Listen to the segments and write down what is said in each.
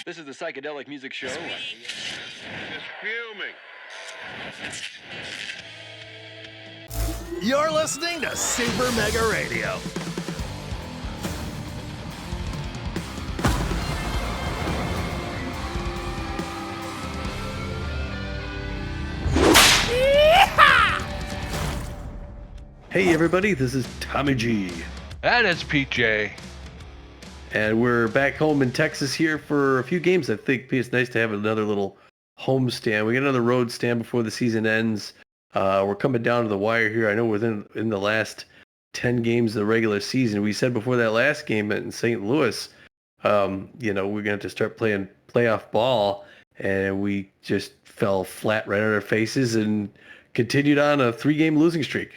This is the Psychedelic Music Show. Just fuming. You're listening to Super Mega Radio. Hey everybody, this is Tommy G. And it's PJ. And we're back home in Texas here for a few games. I think it's nice to have another little home stand. We got another road stand before the season ends. We're coming down to the wire here. I know within in the last 10 games of the regular season. We said before that last game in St. Louis, we're going to have to start playing playoff ball. And we just fell flat right on our faces and continued on a 3-game losing streak.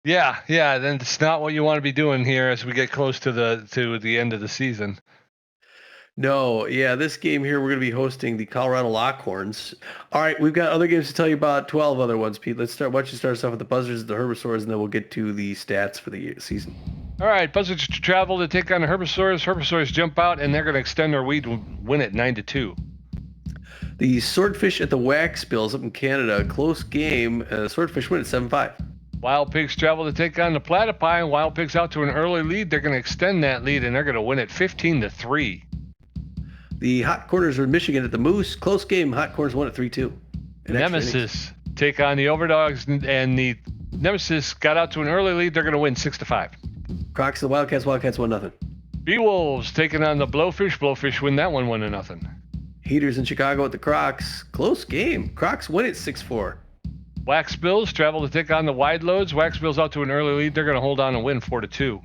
Yeah, then it's not what you want to be doing here as we get close to the end of the season. No, yeah, this game here, we're going to be hosting the Colorado Lockhorns. All right, we've got other games to tell you about, 12 other ones, Pete. Why don't you start us off with the Buzzards, the Herbisaurs, and then we'll get to the stats for the season. All right, Buzzards travel to take on the Herbisaurs. Herbisaurs jump out, and they're going to extend their lead and win it 9-2. The Swordfish at the Wax Bills up in Canada, close game. Swordfish win at 7-5. Wild Pigs travel to take on the Platypi, and Wild Pigs out to an early lead. They're going to extend that lead, and they're going to win it 15-3. The Hot Corners are in Michigan at the Moose. Close game. Hot Corners won at 3-2. Nemesis take on the Overdogs, and the Nemesis got out to an early lead. They're going to win 6-5. Crocs and the Wildcats. Wildcats 1-0. Beewolves taking on the Blowfish. Blowfish win that one 1-0. Heaters in Chicago at the Crocs. Close game. Crocs win at 6-4. Wax Bills travel to take on the Wide Loads. Wax Bills out to an early lead. They're going to hold on and win 4-2.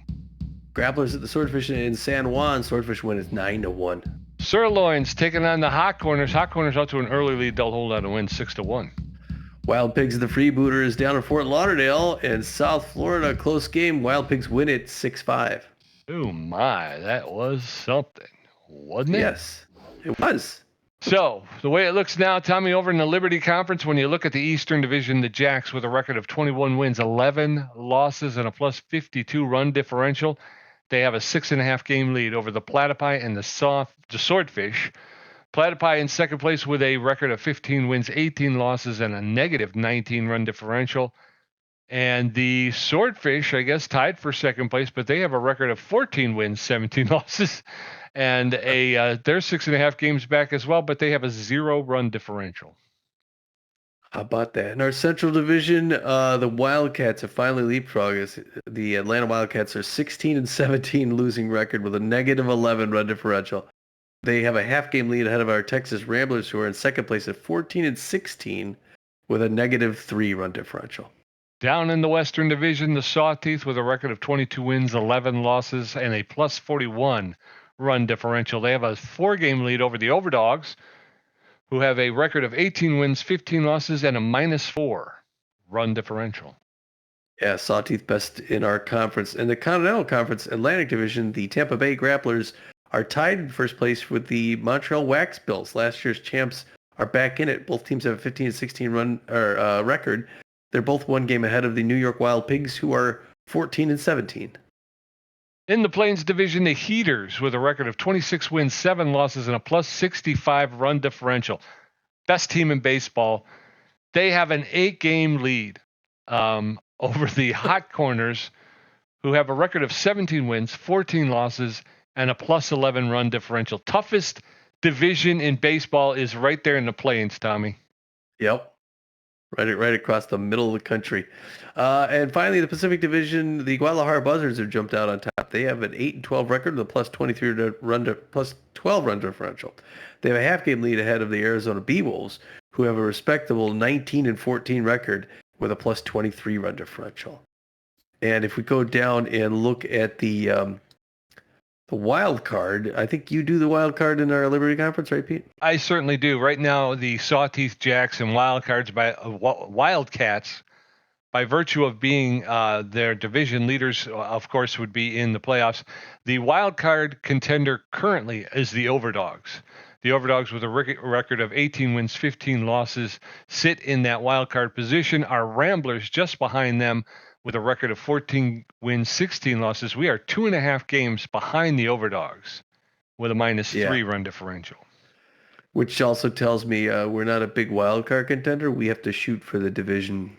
Grapplers at the Swordfish in San Juan. Swordfish win at 9-1. Sirloins taking on the Hot Corners. Hot Corners out to an early lead. They'll hold on and win 6-1. Wild Pigs at the Freebooters down in Fort Lauderdale in South Florida. Close game. Wild Pigs win it 6-5. Oh my, that was something, wasn't it? Yes, it was. So, the way it looks now, Tommy, over in the Liberty Conference, when you look at the Eastern Division, the Jacks with a record of 21 wins, 11 losses, and a plus 52 run differential, they have a 6.5 game lead over the Platypi and the Swordfish. Platypi in second place with a record of 15 wins, 18 losses, and a negative 19 run differential. And the Swordfish, I guess, tied for second place, but they have a record of 14 wins, 17 losses. And they're 6.5 games back as well, but they have a 0 run differential. How about that? In our Central Division, the Wildcats have finally leapfrogged. The Atlanta Wildcats are 16-17 losing record with a negative 11 run differential. They have a half-game lead ahead of our Texas Ramblers, who are in second place at 14-16 with a negative 3 run differential. Down in the Western Division, the Sawteeth with a record of 22 wins, 11 losses, and a plus 41 run differential. They have a 4-game lead over the Overdogs, who have a record of 18 wins, 15 losses, and a minus 4 run differential. Yeah, Sawteeth best in our conference. In the Continental Conference Atlantic Division, the Tampa Bay Grapplers are tied in first place with the Montreal Wax Bills. Last year's champs are back in it. Both teams have a 15-16 run record. They're both 1 game ahead of the New York Wild Pigs, who are 14-17. In the Plains Division, the Heaters with a record of 26 wins, 7 losses, and a plus 65 run differential. Best team in baseball. They have an 8-game lead over the Hot Corners, who have a record of 17 wins, 14 losses, and a plus 11 run differential. Toughest division in baseball is right there in the Plains, Tommy. Yep. Right across the middle of the country. And finally, the Pacific Division, the Guadalajara Buzzards have jumped out on top. They have an 8-12 record with a plus 23 plus 12 run differential. They have a half-game lead ahead of the Arizona Beewolves, who have a respectable 19-14 record with a plus 23 run differential. And if we go down and look at the wild card, I think you do the wild card in our Liberty Conference, right, Pete? I certainly do. Right now, the Sawteeth Jacks and Wildcats, by virtue of being their division leaders, of course, would be in the playoffs. The wild card contender currently is the Overdogs. The Overdogs, with a record of 18 wins, 15 losses, sit in that wild card position. Our Ramblers just behind them with a record of 14 wins, 16 losses. We are 2.5 games behind the Overdogs with a -3 run differential. Which also tells me we're not a big wild card contender. We have to shoot for the division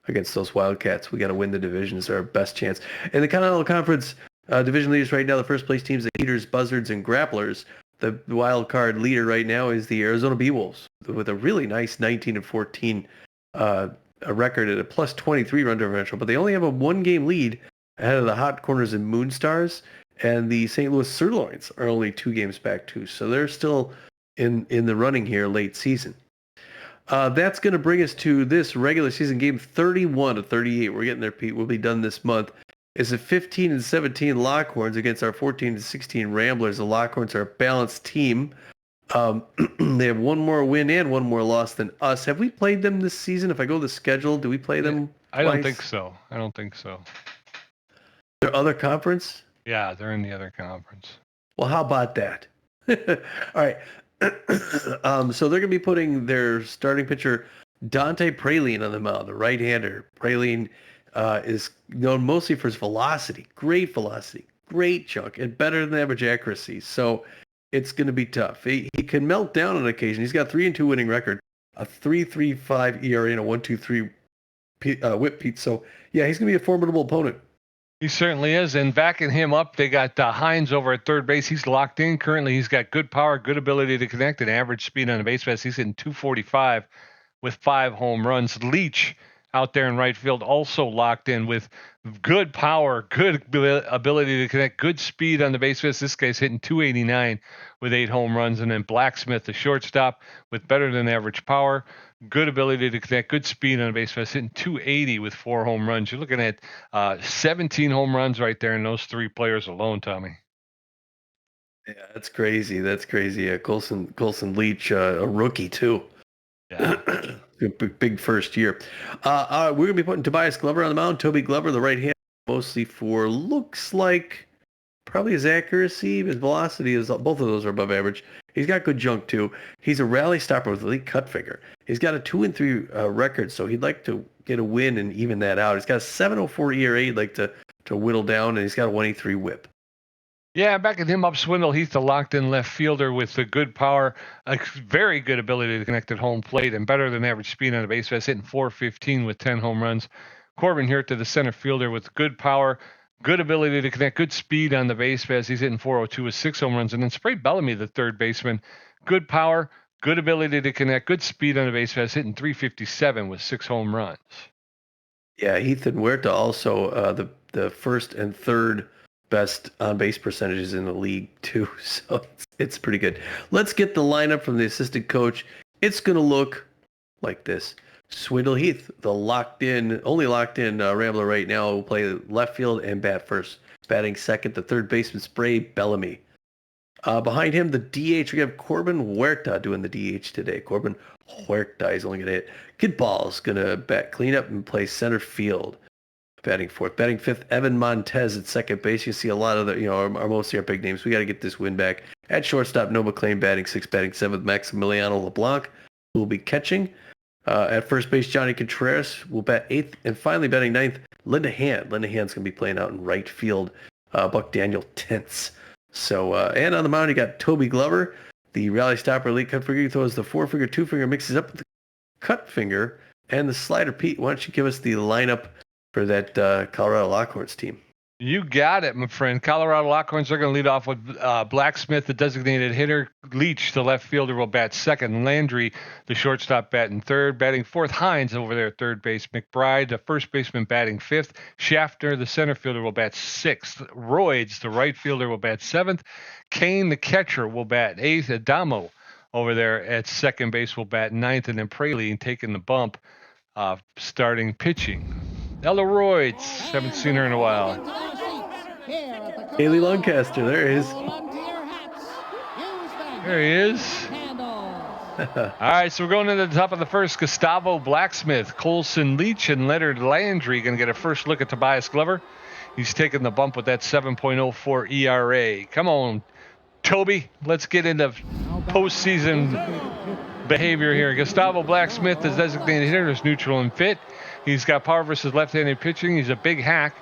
against those Wildcats. We got to win the division. It's our best chance. In the Continental Conference division leaders right now, the first place teams, the Heaters, Buzzards, and Grapplers. The wild card leader right now is the Arizona Beewolves with a really nice 19-14 a record at a +23 run differential. But they only have a 1-game lead ahead of the Hot Corners and Moonstars. And the St. Louis Sirloins are only 2 games back too. So they're still in the running here late season. That's going to bring us to this regular season game 31-38. We're getting there, Pete. We'll be done this month. It's a 15-17 Lockhorns against our 14-16 Ramblers. The Lockhorns are a balanced team. They have 1 more win and 1 more loss than us. Have we played them this season? If I go to the schedule, do we play them I twice? I don't think so. Their other conference? Yeah, they're in the other conference. Well, how about that? All right. So they're going to be putting their starting pitcher, Dante Praline, on the mound, the right-hander. Praline is known mostly for his velocity, great chunk, and better than average accuracy. So it's going to be tough. He can melt down on occasion. He's got 3-2 winning record, a 3.35 ERA, and a 1.23 WHIP, Pete. So yeah, he's going to be a formidable opponent. He certainly is, and backing him up, they got Hines over at third base. He's locked in currently. He's got good power, good ability to connect, and average speed on the base pass. He's hitting 245 with 5 home runs. Leach out there in right field also locked in with good power, good ability to connect, good speed on the base pass. This guy's hitting 289 with 8 home runs, and then Blacksmith, the shortstop, with better than average power, good ability to connect, good speed on the base pass, hitting 280 with 4 home runs. You're looking at 17 home runs right there in those 3 players alone, Tommy. Yeah, that's crazy. Colson Leach, a rookie too. Yeah. Big first year. We're going to be putting Tobias Glover on the mound. Toby Glover, the right hand, mostly for looks like probably his accuracy, his velocity is both of those are above average. He's got good junk too. He's a rally stopper with elite cut finger. He's got a 2-3 record, so he'd like to get a win and even that out. He's got a 7.04 ERA he'd like to whittle down, and he's got a 1.83 WHIP. Yeah, backing him up, Swindle Heath, the locked-in left fielder with the good power, a very good ability to connect at home plate, and better than average speed on the base pass, hitting 415 with 10 home runs. Corbin here to the center fielder with good power, good ability to connect, good speed on the base pass. He's hitting 402 with 6 home runs. And then Spray Bellamy, the third baseman, good power, good ability to connect, good speed on the base pass, hitting 357 with 6 home runs. Yeah, Ethan Huerta also the first and third best on-base percentages in the league too, so it's pretty good. Let's get the lineup from the assistant coach. It's going to look like this. Swindle Heath, the only locked-in Rambler right now, will play left field and bat first. Batting second, the third baseman, Spray Bellamy. Behind him, the DH, we have Corbin Huerta doing the DH today. Corbin Huerta is only going to hit. Kid Ball's going to bat cleanup and play center field. Batting fourth. Batting fifth, Evan Montez at second base. You see a lot of mostly our big names. We got to get this win back. At shortstop, Noah McLean batting sixth. Batting seventh, Maximiliano LeBlanc, who will be catching. At first base, Johnny Contreras will bat eighth. And finally, batting ninth, Linda Hand. Linda Hand's going to be playing out in right field. Buck Daniel tenths. So, and on the mound, you got Toby Glover, the rally stopper, elite cut finger. He throws the 4-finger, 2-finger, mixes up with the cut finger and the slider. Pete, why don't you give us the lineup for that Colorado Lockhorns team? You got it, my friend. Colorado Lockhorns are going to lead off with Blacksmith, the designated hitter. Leach, the left fielder, will bat second. Landry, the shortstop, batting third. Batting fourth, Hines over there at third base. McBride, the first baseman, batting fifth. Schaffner, the center fielder, will bat sixth. Royds, the right fielder, will bat seventh. Kane, the catcher, will bat eighth. Adamo over there at second base will bat ninth. And then Praline taking the bump, starting pitching. Ella Royds, haven't seen her in a while. Haley Lancaster, there he is. There he is. All right, so we're going to the top of the first. Gustavo Blacksmith, Colson Leach, and Leonard Landry going to get a first look at Tobias Glover. He's taking the bump with that 7.04 ERA. Come on, Toby, let's get into postseason behavior here. Gustavo Blacksmith is designated hitter, is neutral and fit. He's got power versus left-handed pitching. He's a big hack.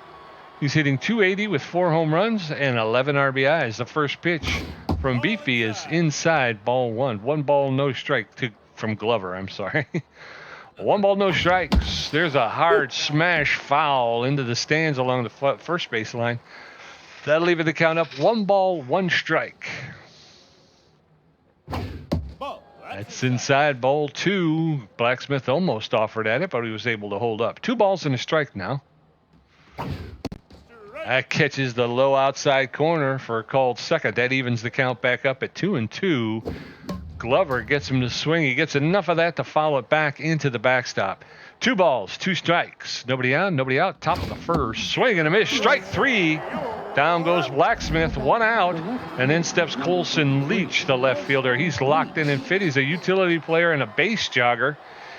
He's hitting 280 with 4 home runs and 11 RBIs. The first pitch from Beefy is inside, ball 1. 1 ball, no strike from Glover, I'm sorry. 1 ball, no strikes. There's a hard smash foul into the stands along the first base line. That'll leave the count up 1 ball, 1 strike. That's inside, ball 2. Blacksmith almost offered at it, but he was able to hold up. 2 balls and a strike now. That catches the low outside corner for a called second. That evens the count back up at 2-2. Glover gets him to swing. He gets enough of that to foul it back into the backstop. 2 balls, 2 strikes. Nobody on, nobody out. Top of the first. Swing and a miss. Strike 3. Down goes Blacksmith. 1 out. And in steps Colson Leach, the left fielder. He's locked in and fit. He's a utility player and a base jogger.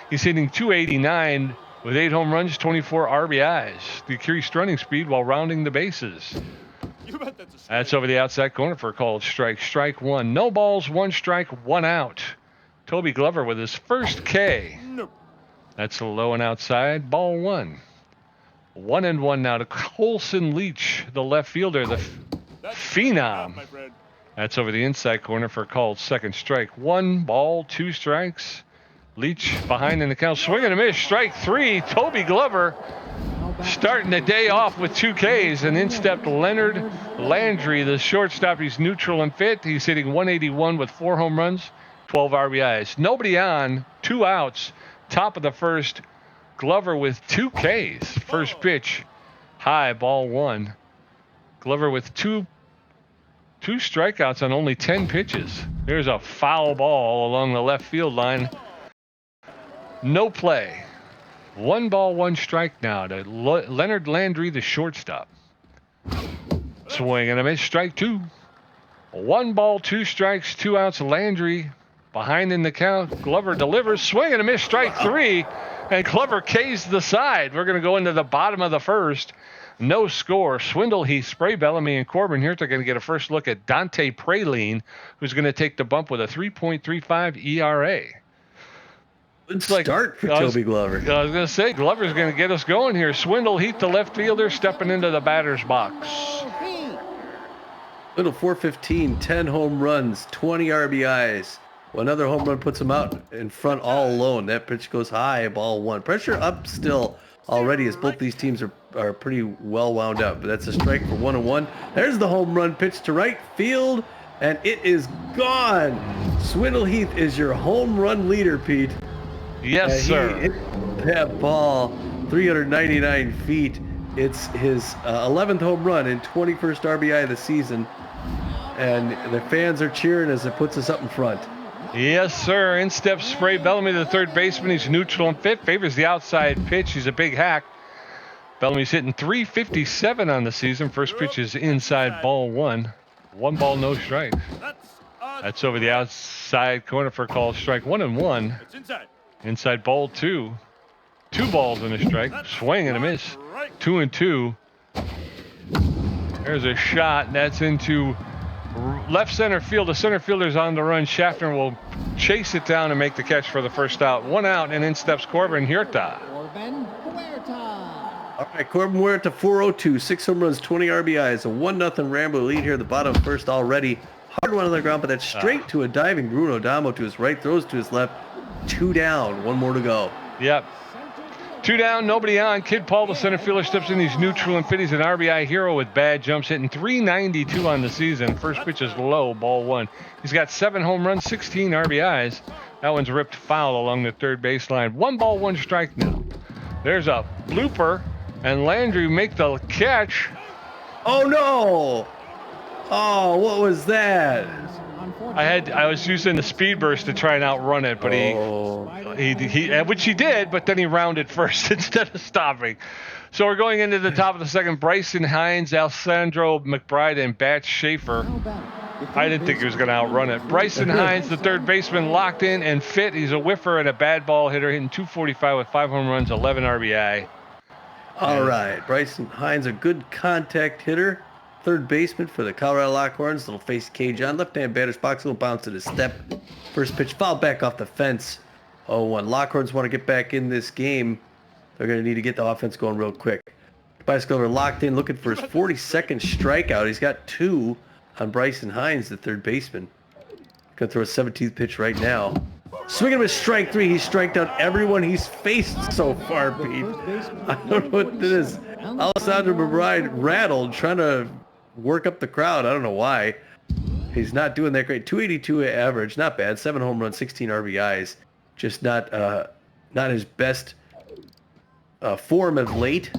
He's hitting 289 with 8 home runs, 24 RBIs. Decreased running speed while rounding the bases. That's over the outside corner for a called strike. Strike 1. No balls, 1 strike, 1 out. Toby Glover with his first K. That's low and outside. Ball 1. 1-1 now to Colson Leach, the left fielder, the phenom. That's over the inside corner for a called second. Strike 1. Ball, 2 strikes. Leach behind in the count. Swing and a miss. Strike 3. Toby Glover starting the day off with 2 Ks. And in stepped Leonard Landry, the shortstop. He's neutral and fit. He's hitting 181 with 4 home runs, 12 RBIs. Nobody on. 2 outs. Top of the first. Glover with 2 Ks. First pitch. High, ball 1. Glover with two strikeouts on only 10 pitches. There's a foul ball along the left field line. No play. 1 ball, 1 strike now to Leonard Landry, the shortstop. Swing and a miss. Strike 2. 1 ball, 2 strikes, 2 outs. Landry behind in the count. Glover delivers. Swing and a miss. Strike 3. And Glover K's the side. We're going to go into the bottom of the first. No score. Swindle, Heath, Spray, Bellamy, and Corbin here. They're going to get a first look at Dante Praline, who's going to take the bump with a 3.35 ERA. Good start for Toby Glover. I was going to say, Glover's going to get us going here. Swindle, Heath, the left fielder, stepping into the batter's box. Swindle, 415, 10 home runs, 20 RBIs. Another home run puts him out in front all alone. That pitch goes high, ball 1. Pressure up still already as both these teams are pretty well wound up. But that's a strike for 1-1. There's the home run pitch to right field, and it is gone. Swindle Heath is your home run leader, Pete. Yes, sir. He hit that ball 399 feet. It's his 11th home run and 21st RBI of the season. And the fans are cheering as it puts us up in front. Yes, sir. In steps Spray Bellamy, the third baseman. He's neutral and fit. Favors the outside pitch. He's a big hack. Bellamy's hitting 357 on the season. First pitch is inside, ball 1. 1 ball, no strikes. That's over the outside corner for a call strike. 1-1. Inside, ball 2. 2 balls and a strike. Swing and a miss. 2-2. There's a shot. That's into left center field. The center fielder's on the run. Schaffner will chase it down and make the catch for the first out. 1 out, and in steps Corbin Huerta. All right, Corbin Huerta, 402, 6 home runs, 20 RBIs, a 1-0 Rambler lead here at the bottom first already. Hard one on the ground, but that's straight to a diving Bruno Adamo to his right, throws to his left. 2 down, 1 more to go. Yep. 2 down, nobody on. Kid Paul, the center fielder, steps in. He's neutral and fit. He's an RBI hero with bad jumps, hitting 392 on the season. First pitch is low, ball 1. He's got 7 home runs, 16 RBIs. That one's ripped foul along the third baseline. 1 ball, 1 strike now. There's a blooper, and Landry make the catch. Oh, no! Oh, what was that? I was using the speed burst to try and outrun it, but he which he did, but then he rounded first instead of stopping. So we're going into the top of the second. Bryson Hines, Alessandro McBride, and Batch Schaefer. I didn't think he was going to outrun it. Bryson Hines, the third baseman, locked in and fit. He's a whiffer and a bad ball hitter, hitting 245 with 5 home runs, 11 RBI. All right, Bryson Hines, a good contact hitter. Third baseman for the Colorado Lockhorns. Little face cage on. Left-hand batter's box. Little bounce to the step. First pitch fouled back off the fence. 0-1. Lockhorns want to get back in this game. They're going to need to get the offense going real quick. Tobias Glover locked in, looking for his 42nd strikeout. He's got 2 on Bryson Hines, the third baseman. Gonna throw a 17th pitch right now. Swinging with strike 3. He's striked out everyone he's faced so far, Pete. I don't know what this is. Alessandro McBride rattled, trying to work up the crowd. I don't know why. He's not doing that great. 282 average, not bad. 7 home runs, 16 RBIs. Just not his best form of late.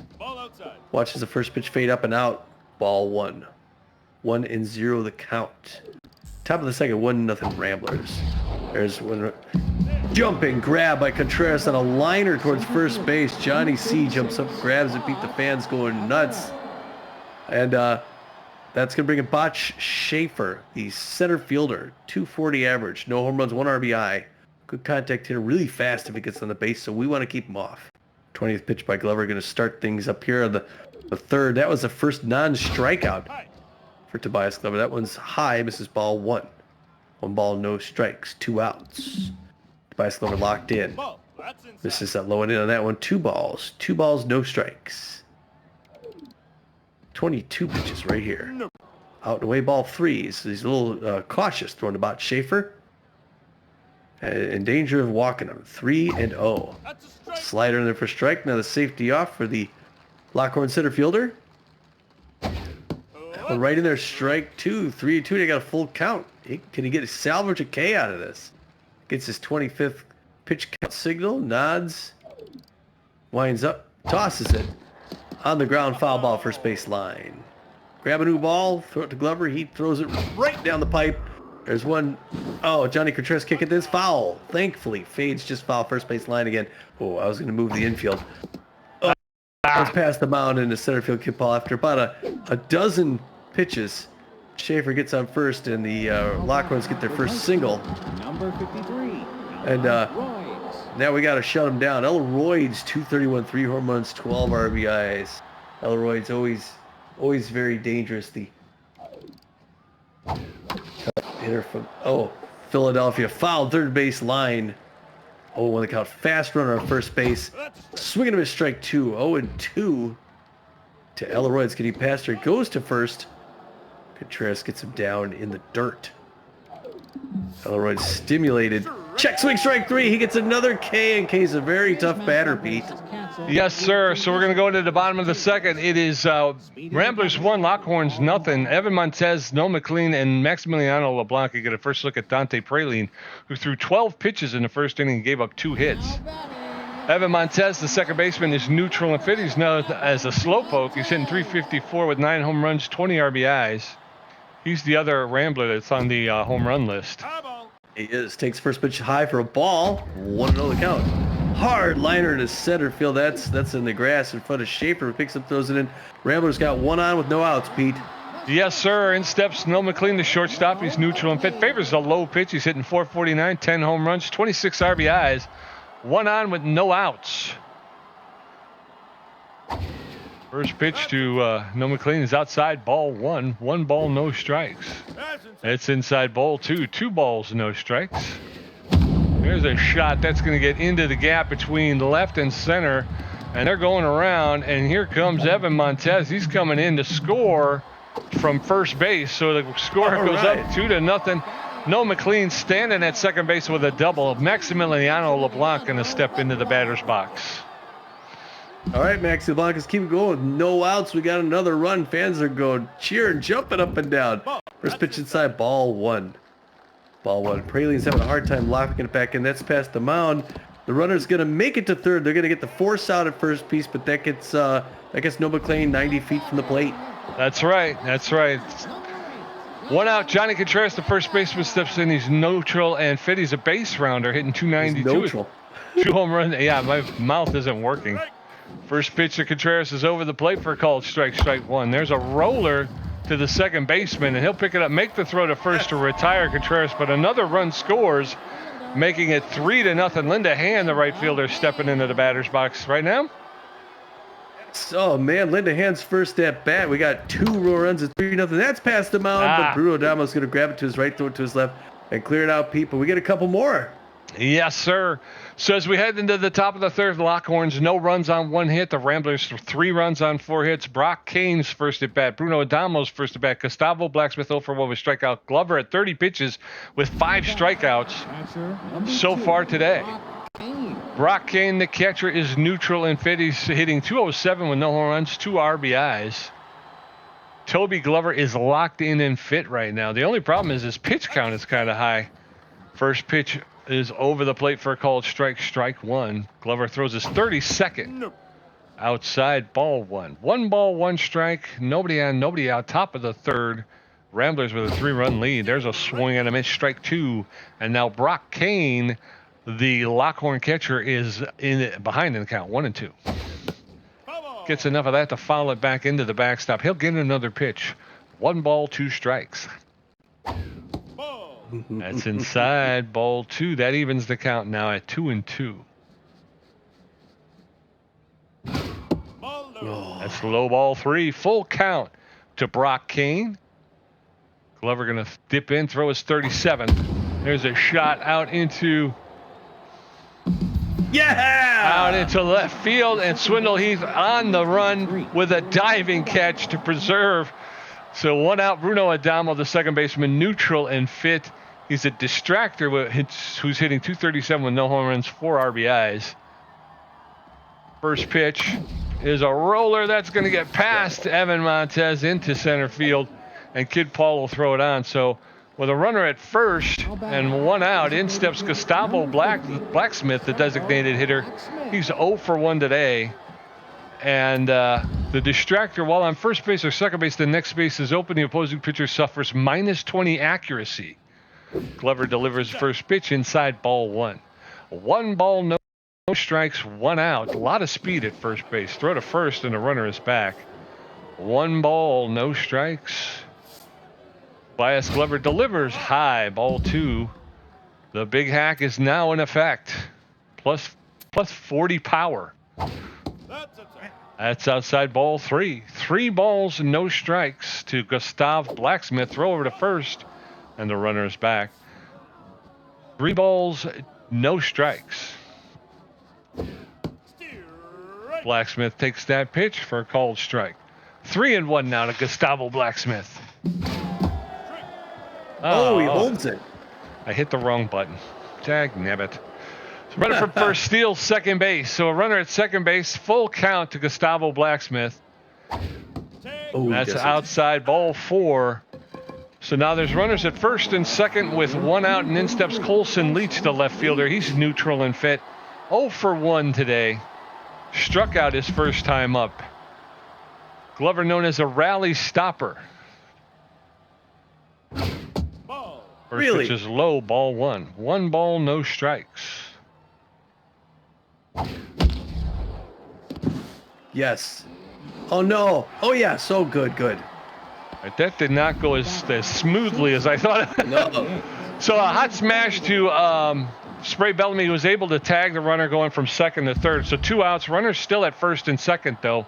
Watches the first pitch fade up and out. Ball 1. 1-0 the count. Top of the second, 1-0 Ramblers. There's one jumping grab by Contreras on a liner towards first base. Johnny C jumps up, grabs it, beat the fans going nuts. And that's going to bring in Botch Schaefer, the center fielder. 240 average, no home runs, 1 RBI. Good contact hitter, really fast if he gets on the base, so we want to keep him off. 20th pitch by Glover, going to start things up here on the third. That was the first non-strikeout for Tobias Glover. That one's high, misses ball 1. 1 ball, no strikes, 2 outs. Tobias Glover locked in. Misses that low and in on that one. 2 balls. 2 balls, no strikes. 22 pitches right here. Out and away, ball 3. So he's a little cautious throwing to Bot Schaefer. In danger of walking him. 3-0. Slider in there for strike. Now the safety off for the Lockhorn center fielder. Right in there, strike 2. 3-2. They got a full count. Can he get a salvage a K out of this? Gets his 25th pitch count signal. Nods. Winds up. Tosses it. On the ground, foul ball, first base line. Grab a new ball. Throw it to Glover. He throws it right down the pipe. There's one. Oh, Johnny Contreras kicking this. Foul. Thankfully, fades just foul, first base line again. Oh, I was going to move the infield. Oh, it's past the mound in the center field kick ball after about a dozen pitches. Schaefer gets on first, and the Lockhorns get their first single. Number 53. And now we got to shut him down. Elroyd's 231, 3 home runs, 12 RBIs. Elroyd's always very dangerous. The hitter from Philadelphia, foul, third base line. 0-1 the count. Fast runner on first base. Swinging to his strike 2. 0-2 to Elroyd's. Getting past her. Goes to first. Contreras gets him down in the dirt. Elroyd stimulated. Check swing strike 3. He gets another K, and K's a very tough batter, Pete. Yes, sir. So we're going to go into the bottom of the second. It is Ramblers 1, Lockhorns nothing. Evan Montez, Noah McLean, and Maximiliano LeBlanc. You get a first look at Dante Praline, who threw 12 pitches in the first inning and gave up 2 hits. Evan Montez, the second baseman, is neutral and fit. He's known as a slowpoke. He's hitting .354 with 9 home runs, 20 RBIs. He's the other Rambler that's on the home run list. He is. Takes first pitch high for a ball. 1-0 the count. Hard liner to center field. That's in the grass in front of Schaefer. Picks up, throws it in. Ramblers got 1 on with no outs, Pete. Yes, sir. In steps Noah McLean, the shortstop. He's neutral and fit. Favors a low pitch. He's hitting .449, 10 home runs, 26 RBIs. 1 on with no outs. First pitch to Noah McLean is outside, ball 1. 1 ball, no strikes. It's inside, ball 2. 2 balls, no strikes. There's a shot that's going to get into the gap between left and center. And they're going around, and here comes Evan Montez. He's coming in to score from first base. So the score goes up 2-0. Noah McLean standing at second base with a double. Maximiliano LeBlanc going to step into the batter's box. All right, Maxi LeBlanc is keep going. No outs. We got another run. Fans are going cheering, jumping up and down. First pitch inside, ball 1. Ball 1. Praline's having a hard time locking it back in. That's past the mound. The runner's going to make it to third. They're going to get the force out at first piece, but that gets Noah McLean 90 feet from the plate. That's right. That's right. 1 out. Johnny Contreras, the first baseman, steps in. He's neutral and fit. He's a base rounder, hitting .292. He's neutral. 2 home runs. Yeah, my mouth isn't working. First pitch to Contreras is over the plate for a called strike 1. There's a roller to the second baseman, and he'll pick it up, make the throw to first to retire Contreras, but another run scores, making it 3-0. Linda Hand, the right fielder, stepping into the batter's box right now. Oh, man, Linda Hand's first at bat. We got 2 runs at 3-0. That's past the mound, but Bruno Damo's going to grab it to his right, throw it to his left, and clear it out, Pete. But we get a couple more. Yes, sir. So as we head into the top of the third, Lockhorns, no runs on 1 hit. The Ramblers, 3 runs on 4 hits. Brock Kane's first at bat. Bruno Adamo's first at bat. Gustavo Blacksmith 0 for 1 with strikeout. Glover at 30 pitches with 5 strikeouts so far today. Brock Kane, the catcher, is neutral and fit. He's hitting .207 with no home runs, 2 RBIs. Toby Glover is locked in and fit right now. The only problem is his pitch count is kind of high. First pitch is over the plate for a called strike, strike 1. Glover throws his 32nd. Outside, ball 1. 1 ball, 1 strike. Nobody on, nobody out. Top of the third. Ramblers with a 3-run lead. There's a swing and a miss, strike 2. And now Brock Kane, the Lockhorn catcher, is behind in the count, 1-2. Gets enough of that to foul it back into the backstop. He'll get another pitch. 1 ball, 2 strikes. That's inside, ball 2. That evens the count now at 2-2. That's low, ball 3. Full count to Brock Kane. Glover going to dip in, throw his 37. There's a shot out into left field, and Swindle Heath on the run with a diving catch to preserve. So 1 out. Bruno Adamo, the second baseman, neutral and fit. He's a distractor who's hitting .237 with no home runs, 4 RBIs. First pitch is a roller that's going to get past Evan Montez into center field, and Kid Paul will throw it on. So with a runner at first and 1 out, in steps Gustavo Blacksmith, the designated hitter. He's 0 for 1 today. And the distractor, while on first base or second base, the next base is open. The opposing pitcher suffers -20 accuracy. Glover delivers first pitch inside, ball 1. 1 ball, no strikes, 1 out. A lot of speed at first base. Throw to first and the runner is back. 1 ball, no strikes. Bias Glover delivers high, ball 2. The big hack is now in effect. Plus 40 power. That's outside, ball 3. 3 balls, no strikes to Gustav Blacksmith. Throw over to first, and the runner is back. 3 balls, no strikes. Blacksmith takes that pitch for a called strike. 3-1 now to Gustavo Blacksmith. Oh, he holds it. I hit the wrong button. Dagnabbit. So runner from first steals second base. So a runner at second base, full count to Gustavo Blacksmith. Oh, that's outside, ball 4. So now there's runners at first and second with 1 out, and in steps Colson Leach, the left fielder. He's neutral and fit. 0 for 1 today. Struck out his first time up. Glover known as a rally stopper. First pitch is low, ball 1. 1 ball, no strikes. Yes. Oh, no. Oh, yeah. So good. Right, that did not go as smoothly as I thought. No. So a hot smash to Spray Bellamy, who was able to tag the runner going from second to third. So 2 outs. Runner's still at first and second, though.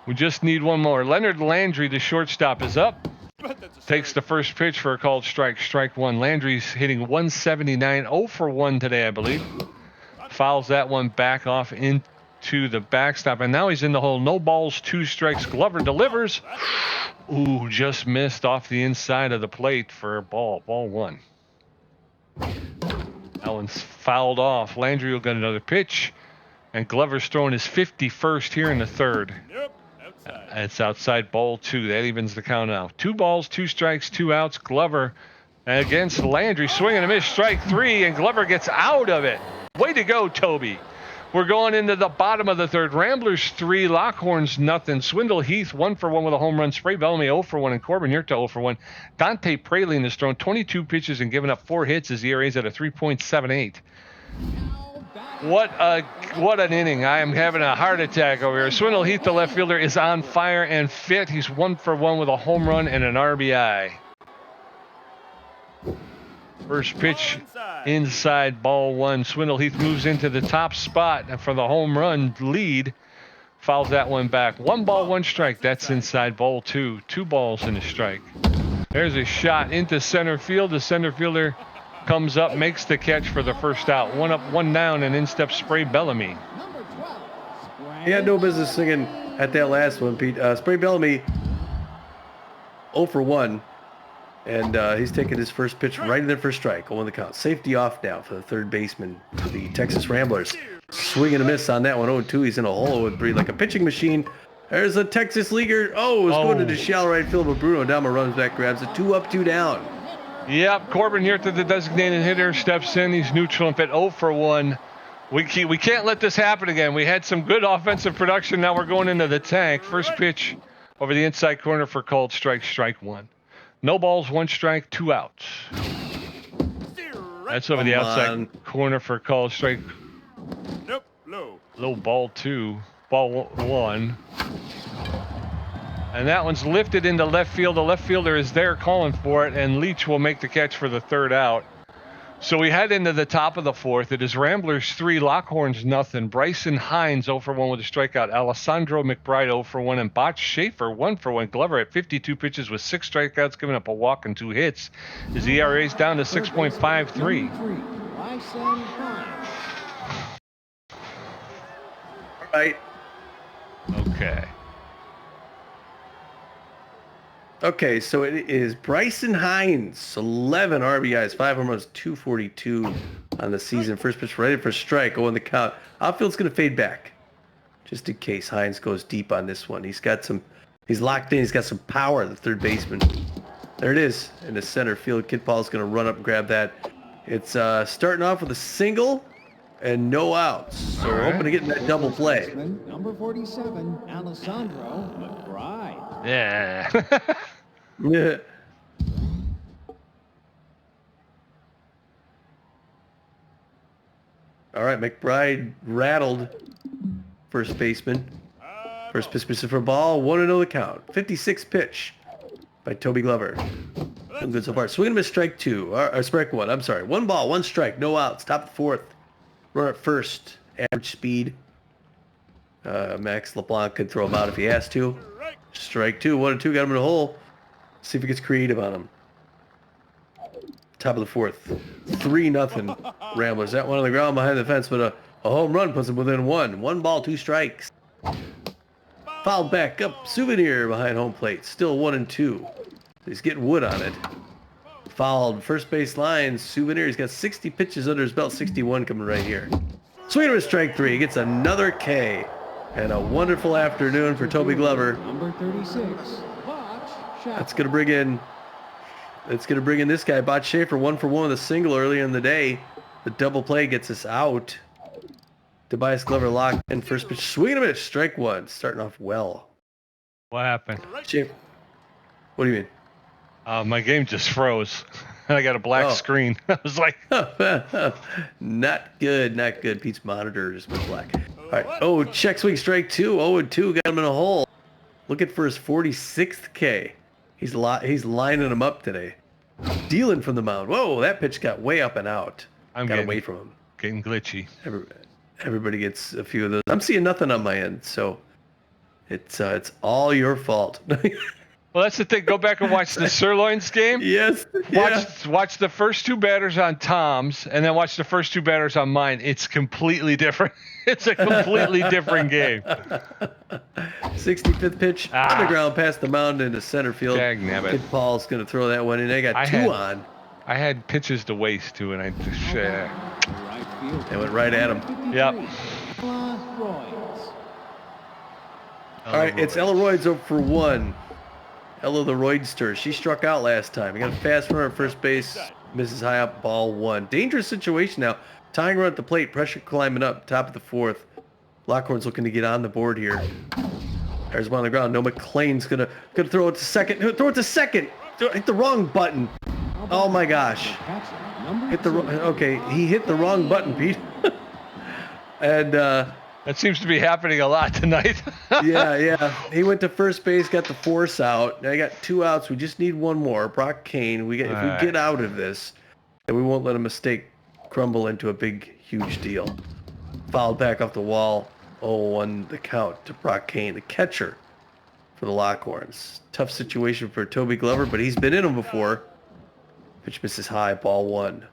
We just need 1 more. Leonard Landry, the shortstop, is up. Takes the first pitch for a called strike, strike 1. Landry's hitting 179, 0 for 1 today, I believe. Fouls that one back off into the backstop, and now he's in the hole. No balls, 2 strikes. Glover delivers. Ooh, just missed off the inside of the plate for a ball 1. That one's fouled off. Landry will get another pitch, and Glover's throwing his 51st here in the third. It's outside, ball 2. That evens the count now. 2 balls, 2 strikes, 2 outs. Glover against Landry, swing and a miss, strike 3, and Glover gets out of it. Way to go, Toby. We're going into the bottom of the third. Ramblers 3, Lockhorns nothing. Swindle Heath 1 for 1 with a home run. Spray Bellamy 0 for 1, and Corbin Yurta 0 for 1. Dante Praline has thrown 22 pitches and given up 4 hits. His ERA is at a 3.78. What an inning. I am having a heart attack over here. Swindle Heath, the left fielder, is on fire and fit. He's 1 for 1 with a home run and an RBI. First pitch inside, ball 1. Swindle Heath moves into the top spot for the home run lead. Fouls that one back. 1 ball, 1 strike. That's inside, ball 2. 2 balls and a strike. There's a shot into center field. The center fielder comes up, makes the catch for the first out. 1 up, 1 down, and in steps Spray Bellamy. He had no business singing at that last one, Pete. Spray Bellamy 0 for 1. And he's taking his first pitch right in there for a strike. 0 on the count. Safety off now for the third baseman for the Texas Ramblers. Swing and a miss on that one. 0-2. He's in a hole with 3 like a pitching machine. There's a Texas leaguer. Oh, it's going to the shallow right field, but Bruno Dama runs back, grabs it. 2 up, 2 down. Yep, Corbin here to the designated hitter, steps in. He's neutral and fit 0 for 1. We can't let this happen again. We had some good offensive production. Now we're going into the tank. First pitch over the inside corner for called strike 1. No balls, 1 strike, 2 outs. That's over the outside corner for called strike. Nope, low. Low ball 2, ball 1. And that one's lifted into left field. The left fielder is there calling for it, and Leach will make the catch for the third out. So we head into the top of the fourth. It is Ramblers 3, Lockhorns nothing. Bryson Hines 0 for 1 with a strikeout. Alessandro McBride 0 for 1, and Botch Schaefer 1 for 1. Glover at 52 pitches with 6 strikeouts, giving up a walk and 2 hits. His ERA is down to 6.53. All right. Okay. Okay, so it is Bryson Hines, 11 RBIs, 5 home runs, 242 on the season. First pitch ready for strike. 0 on the count. Outfield's going to fade back, just in case Hines goes deep on this one. He's locked in. He's got some power, the third baseman. There it is in the center field. Kid Paul's going to run up and grab that. It's starting off with a single and no outs. So we're hoping to get in that double play. Number 47, Alessandro McBride. Yeah. Yeah. All right, McBride rattled first baseman. First pitch for a ball, 1-0 the count. 56 pitch by Toby Glover. Looking good so far. Swing and miss, strike 2. Or strike 1. I'm sorry. 1 ball, 1 strike, no outs. Top of the fourth. Run at first. Average speed. Max LeBlanc could throw him out if he has to. Strike 2. 1-2. Got him in the hole. See if he gets creative on him. Top of the fourth. 3-0 Ramblers. That one on the ground behind the fence, but a home run puts him within 1. 1 ball, 2 strikes. Fouled back up. Souvenir behind home plate. Still 1-2. He's getting wood on it. Fouled first base line. Souvenir. He's got 60 pitches under his belt. 61 coming right here. Swing with strike 3. He gets another K. And a wonderful afternoon for Toby Glover. Number 36, That's gonna bring in this guy, Bot Schaefer, 1 for 1 with a single earlier in the day. The double play gets us out. Tobias Glover locked in. First pitch, swing and a miss, strike 1. Starting off well. What happened? Schaefer. What do you mean? My game just froze. I got a black screen. I was like, not good. Pete's monitor just went black. All right. Oh, check swing, strike 2. 0-2, got him in a hole. Looking for his 46th K. He's lining him up today. Dealing from the mound. Whoa, that pitch got way up and out. Got away from him. Getting glitchy. Everybody gets a few of those. I'm seeing nothing on my end, so it's all your fault. Well, that's the thing. Go back and watch the Sirloins game. Yes. Watch the first 2 batters on Tom's, and then watch the first 2 batters on mine. It's completely different. It's a completely different game. 65th pitch on the ground past the mound into center field. Dagnabbit. Kid Paul's going to throw that one in. They got 2 on. I had pitches to waste, too, and I just... They went right at him. Yep. All right, it's Ella Royds 0 for 1. Ella the Roydster. She struck out last time. He got a fast runner at first base. Misses high up, ball 1. Dangerous situation now. Tying run at the plate. Pressure climbing up. Top of the fourth. Lockhorns looking to get on the board here. There's one on the ground. No, McLean's gonna throw it to second. Throw it to second. Hit the wrong button. Oh my gosh. He hit the wrong button, Pete. And that seems to be happening a lot tonight. yeah. He went to first base, got the force out. Now I got 2 outs. We just need 1 more. Brock Kane. If we get out of this, then we won't let a mistake crumble into a big, huge deal. Fouled back off the wall. 0-1 the count to Brock Kane, the catcher for the Lockhorns. Tough situation for Toby Glover, but he's been in them before. Pitch misses high, ball 1.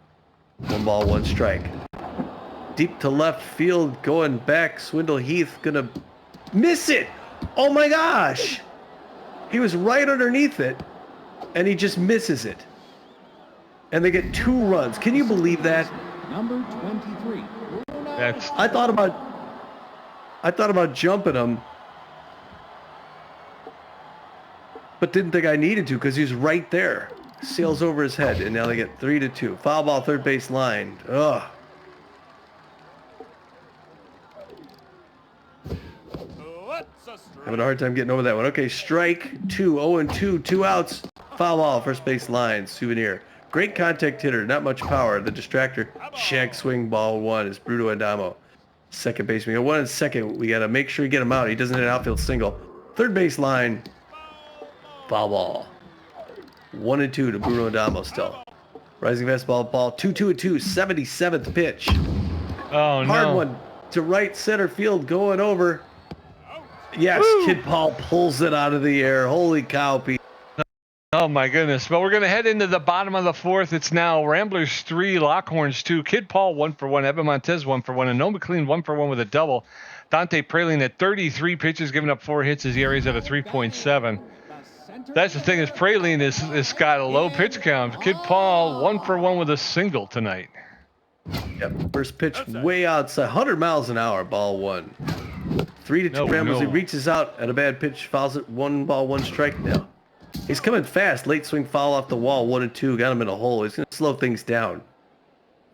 1 ball, 1 strike. Deep to left field, going back. Swindle Heath gonna miss it. Oh my gosh! He was right underneath it, and he just misses it. And they get 2 runs. Can you believe that? Number 23. That's I thought about jumping him, but didn't think I needed to because he was right there. Sails over his head, and now they get 3-2. Foul ball, third base line. Ugh. Let's a strike. Having a hard time getting over that one. Okay, strike 2, 0-2, 2 outs. Foul ball, first base line. Souvenir. Great contact hitter, not much power. The distractor, shank swing, ball 1 is Bruto Adamo. Second baseman. We got 1 and second. We got to make sure you get him out. He doesn't hit an outfield single. Third base line. Foul ball. 1-2 to Bruno Adamo still. Rising fastball, ball 2-2-2, 77th pitch. oh Hard no. one to right center field, going over. Yes, Woo! Kid Paul pulls it out of the air. Holy cow, Pete. Oh my goodness. But we're going to head into the bottom of the 4th. It's now Ramblers 3, Lockhorns 2. Kid Paul 1 for 1. Evan Montez 1 for 1. And Noah McLean 1 for 1 with a double. Dante Praline at 33 pitches, giving up 4 hits. His ERA's at a 3.7. That's the thing is Praline is got a low pitch count. Kid Paul 1 for 1 with a single tonight. Yep, first pitch way outside. 100 miles an hour, ball 1. 3-2 No, Ramblers. no. He reaches out at a bad pitch, fouls it. 1 ball, 1 strike now. He's coming fast. Late swing foul off the wall. 1-2. Got him in a hole. He's going to slow things down.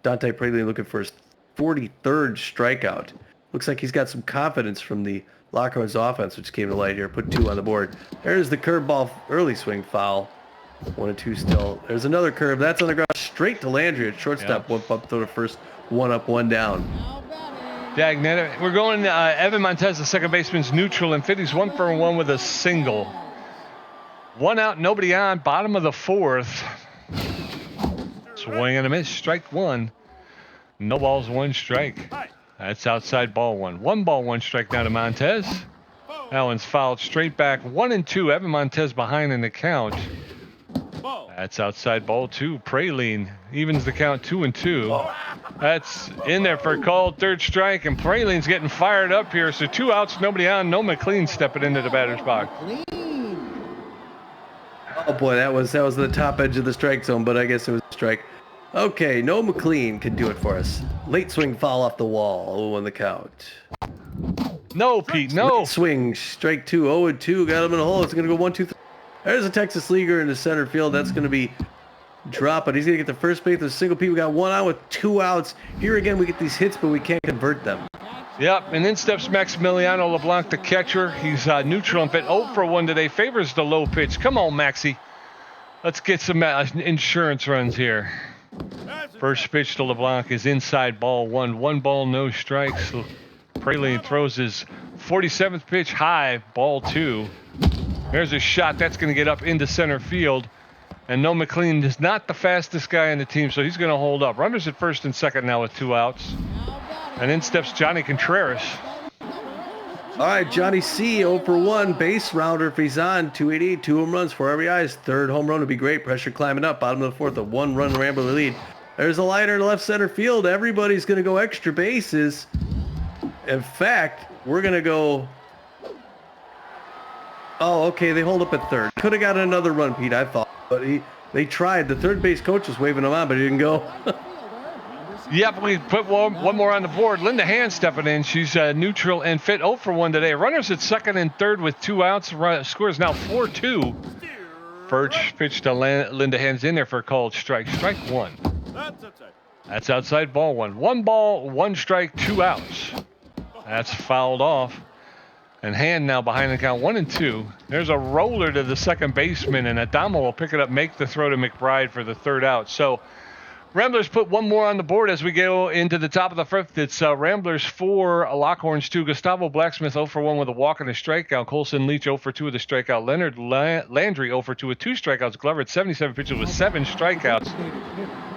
Dante Praline looking for his 43rd strikeout. Looks like he's got some confidence from the Lockhorns offense, which came to light here. Put 2 on the board. There's the curveball early swing foul. 1-2 still. There's another curve. That's on the ground. Straight to Landry at shortstop. Yeah. 1 bump throw to first. 1 up, 1 down. Dagnet. We're going Evan Montez, the second baseman's neutral, and Fitty's 1 for 1 with a single. 1 out, nobody on. Bottom of the 4th. Swing and a miss. Strike 1. No balls, 1 strike. That's outside ball 1. 1 ball, 1 strike now to Montez. That one's fouled straight back. 1-2. Evan Montez behind in the count. That's outside ball 2. Praline evens the count 2-2. That's in there for a called 3rd strike, and Praline's getting fired up here. So 2 outs, nobody on. No McLean stepping into the batter's box. Oh boy, that was the top edge of the strike zone, but I guess it was a strike. Okay, no McLean can do it for us. Late swing foul off the wall. 0 on the count. No, Pete, no. Late swing, strike 2, 0-2. Got him in a hole. It's going to go 1-2. There's a Texas leaguer in the center field. That's going to be dropping. He's going to get the first base with a single P. We got 1 out with 2 outs. Here again, we get these hits, but we can't convert them. Yep, and in steps Maximiliano LeBlanc, the catcher. He's neutral and fit. 0 for 1 today. Favors the low pitch. Come on, Maxie. Let's get some insurance runs here. First pitch to LeBlanc is inside ball 1. 1 ball, no strikes. Praline throws his 47th pitch high, ball 2. There's a shot. That's going to get up into center field. And no McLean is not the fastest guy on the team, so he's going to hold up. Runners at first and second now with 2 outs. And in steps Johnny Contreras. All right, Johnny C, 0 for 1, base rounder if he's on, 288, 2 home runs, 4 RBIs, 3rd home run would be great. Pressure climbing up, bottom of the 4th, a 1-run Rambler lead. There's a liner in left center field. Everybody's going to go extra bases. In fact, we're going to go... Oh, okay, they hold up at 3rd. Could have got another run, Pete, I thought. But they tried. The 3rd base coach was waving him on, but he didn't go. Yep, we put one more on the board. Linda Hand stepping in. She's neutral and fit. 0 for 1 today. Runners at second and third with 2 outs. Score is now 4-2. First pitch to Linda Hand's in there for a called strike. Strike 1. That's outside ball 1. 1 ball, 1 strike, 2 outs. That's fouled off. And Hand now behind the count 1-2. There's a roller to the second baseman, and Adamo will pick it up, make the throw to McBride for the 3rd out. So Ramblers put 1 more on the board as we go into the top of the 5th. It's Ramblers 4, Lockhorns 2. Gustavo Blacksmith 0 for 1 with a walk and a strikeout. Colson Leach 0 for 2 with a strikeout. Leonard Landry 0 for 2 with 2 strikeouts. Glover at 77 pitches with 7 strikeouts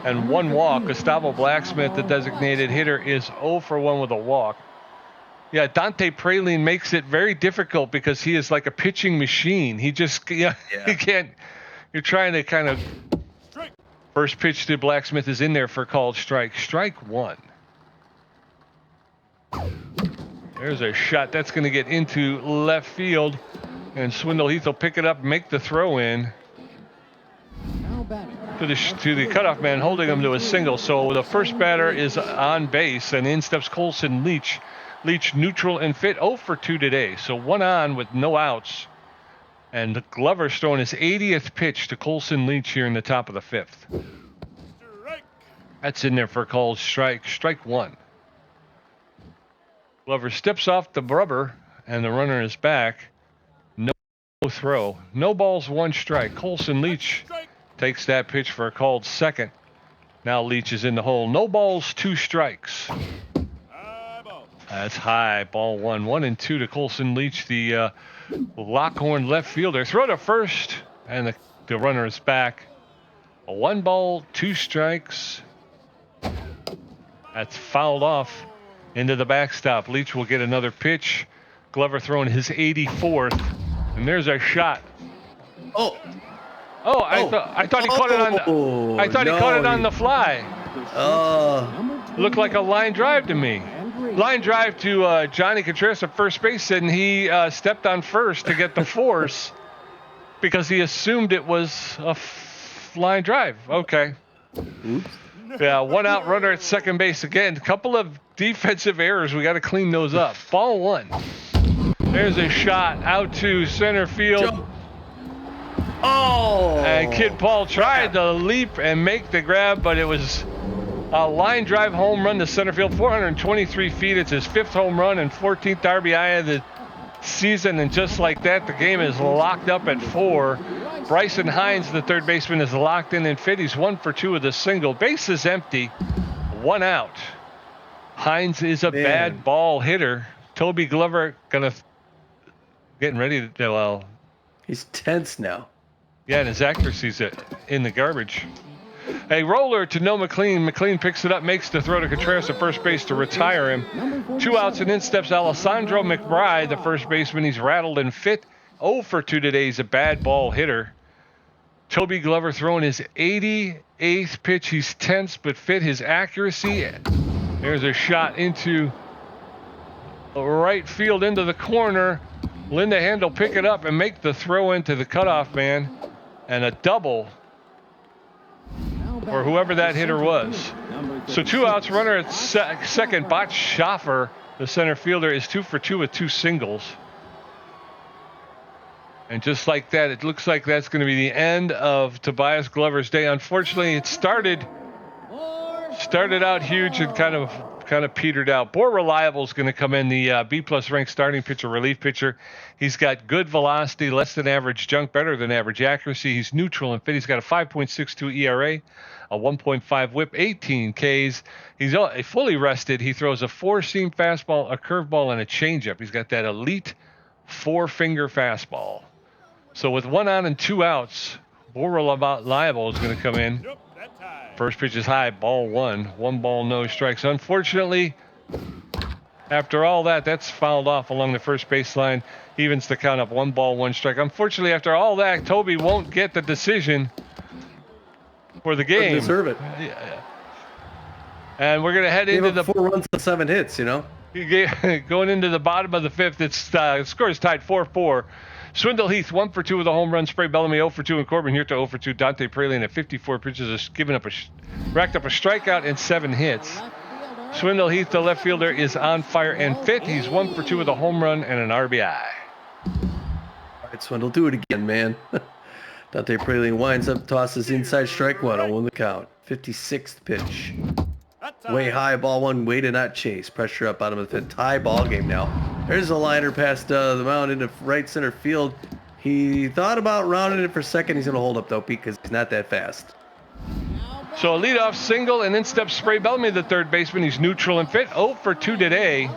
and 1 walk. Gustavo Blacksmith, the designated hitter, is 0 for 1 with a walk. Yeah, Dante Praline makes it very difficult because he is like a pitching machine. He just, he can't, you're trying to kind of First pitch to Blacksmith is in there for a called strike. Strike one. There's a shot that's going to get into left field, and Swindle Heath will pick it up, make the throw in Now batting. to the cutoff man, holding him to a single. So the first batter is on base, and in steps Colson Leach. Leach neutral and fit, 0 for 2 today. So 1 on with no outs. And Glover's throwing his 80th pitch to Colson Leach here in the top of the 5th. Strike. That's in there for a called strike. Strike one. Glover steps off the rubber, and the runner is back. No throw. No balls, 1 strike. Colson Leach Strike. takes that pitch for a called second. Now Leach is in the hole. No balls, 2 strikes. High ball. That's high. Ball 1. 1 and 2 to Colson Leach, the Lockhorn left fielder. Throw to first, and the runner is back. A 1 ball, 2 strikes. That's fouled off into the backstop. Leach will get another pitch. Glover throwing his 84th, and there's a shot. Oh, I thought he caught it on. I thought he caught it on the fly. Looked like a line drive to me. Line drive to Johnny Contreras at first base, and he stepped on first to get the force because he assumed it was a line drive. Okay. oops. Yeah, 1 out runner at second base again. A couple of defensive errors. We got to clean those up. Ball 1. There's a shot out to center field. Oh! And Kid Paul tried to leap and make the grab, but it was a line drive home run to center field, 423 feet. It's his 5th home run and 14th RBI of the season. And just like that, the game is locked up at 4. Bryson Hines, the third baseman, is locked in and fit. He's 1 for 2 with a single. Base is empty. 1 out. Hines is a bad ball hitter. Toby Glover getting ready to, well, He's tense now. yeah, and his accuracy's in the garbage. A roller to No McLean. McLean picks it up, makes the throw to Contreras at first base to retire him. 2 outs, and in steps Alessandro McBride, the first baseman. He's rattled and fit. 0 for 2 today. He's a bad ball hitter. Toby Glover throwing his 88th pitch. He's tense but fit. His accuracy. There's a shot into right field into the corner. Linda Hand will pick it up and make the throw into the cutoff man. And a double or whoever that hitter was. So 2 outs, runner at second. Bot Schaffer, the center fielder, is 2 for 2 with 2 singles. And just like that, it looks like that's going to be the end of Tobias Glover's day. Unfortunately, it started out huge and kind of petered out. Bor Reliable is going to come in, the B+ ranked starting pitcher, relief pitcher. He's got good velocity, less than average junk, better than average accuracy. He's neutral and fit. He's got a 5.62 ERA, a 1.5 WHIP, 18 Ks. He's fully rested. He throws a 4-seam fastball, a curveball, and a changeup. He's got that elite 4-finger fastball. So with 1 on and 2 outs, Bor Reliable is going to come in. Nope, that's high. First pitch is high, ball 1. 1 ball, no strikes. Unfortunately, after all that, that's fouled off along the first baseline. Evens the count up, 1 ball, 1 strike. Unfortunately, after all that, Toby won't get the decision for the game. Doesn't deserve it. Yeah. And we're going to head Gave into up 4 runs and 7 hits, you know? going into the bottom of the 5th. It's score is tied 4-4. Swindle Heath 1 for 2 with a home run. Spray Bellamy 0 for 2, and Corbin Hirta 0 for 2. Dante Praline at 54 pitches has racked up a strikeout and 7 hits. Swindle Heath, the left fielder, is on fire and fit. He's 1 for 2 with a home run and an RBI. All right, Swindle, do it again, man. Dante Praline winds up, tosses inside strike 1, 0 the count. 56th pitch. That's Way high, ball 1, way to not chase. Pressure up, bottom of the 5th. Tie ball game now. There's a liner past the mound into right center field. He thought about rounding it for second. He's going to hold up, though, because he's not that fast. So a leadoff single, and then steps Spray Bellamy, the third baseman. He's neutral and fit. 0 for 2 today.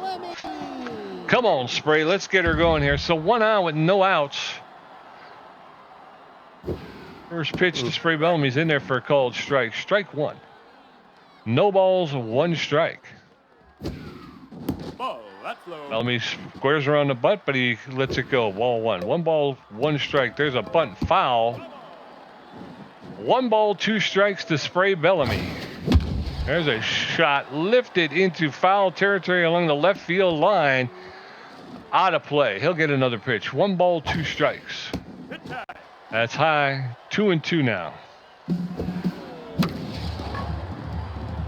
Come on, Spray. Let's get her going here. So 1 out with no outs. First pitch to Spray Bellamy's in there for a called strike. Strike 1. No balls, 1 strike. ball. That's low. Bellamy squares around the butt, but he lets it go. Ball 1. 1 ball, 1 strike. There's a bunt foul. 1 ball, 2 strikes to Spray Bellamy. There's a shot lifted into foul territory along the left field line. Out of play. He'll get another pitch. 1 ball, 2 strikes. That's high. 2-2 now.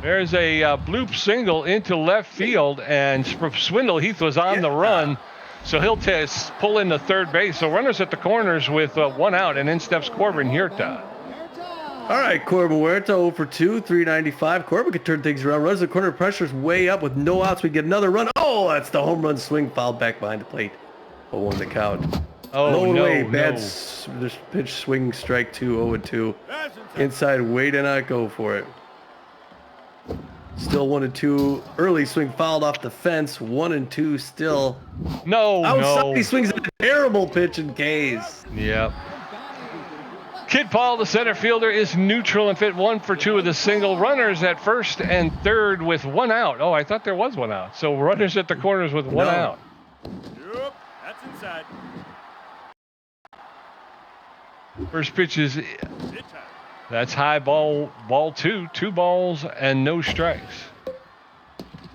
There's a bloop single into left field, and Swindle Heath was on the run, so he'll pull into third base. So runners at the corners with 1 out, and in steps Corbin Huerta. All right, Corbin Huerta 0 for 2, 395. Corbin could turn things around. Runs the corner, pressure's way up with no outs. We get another run. Oh, that's the home run swing, fouled back behind the plate. 0-1 the count. Oh, no, bad pitch swing, strike 2, 0-2. Inside, way to not go for it. Still 1-2. Early swing fouled off the fence. 1-2 still. No, outside, he swings a terrible pitch and K's. Yep. Kid Paul, the center fielder, is neutral and fit 1 for 2 with a single. Runners at first and third with 1 out. Oh, I thought there was 1 out. So runners at the corners with 1 out. Yep, that's inside. First pitch is... That's high, ball 2. 2 balls and no strikes.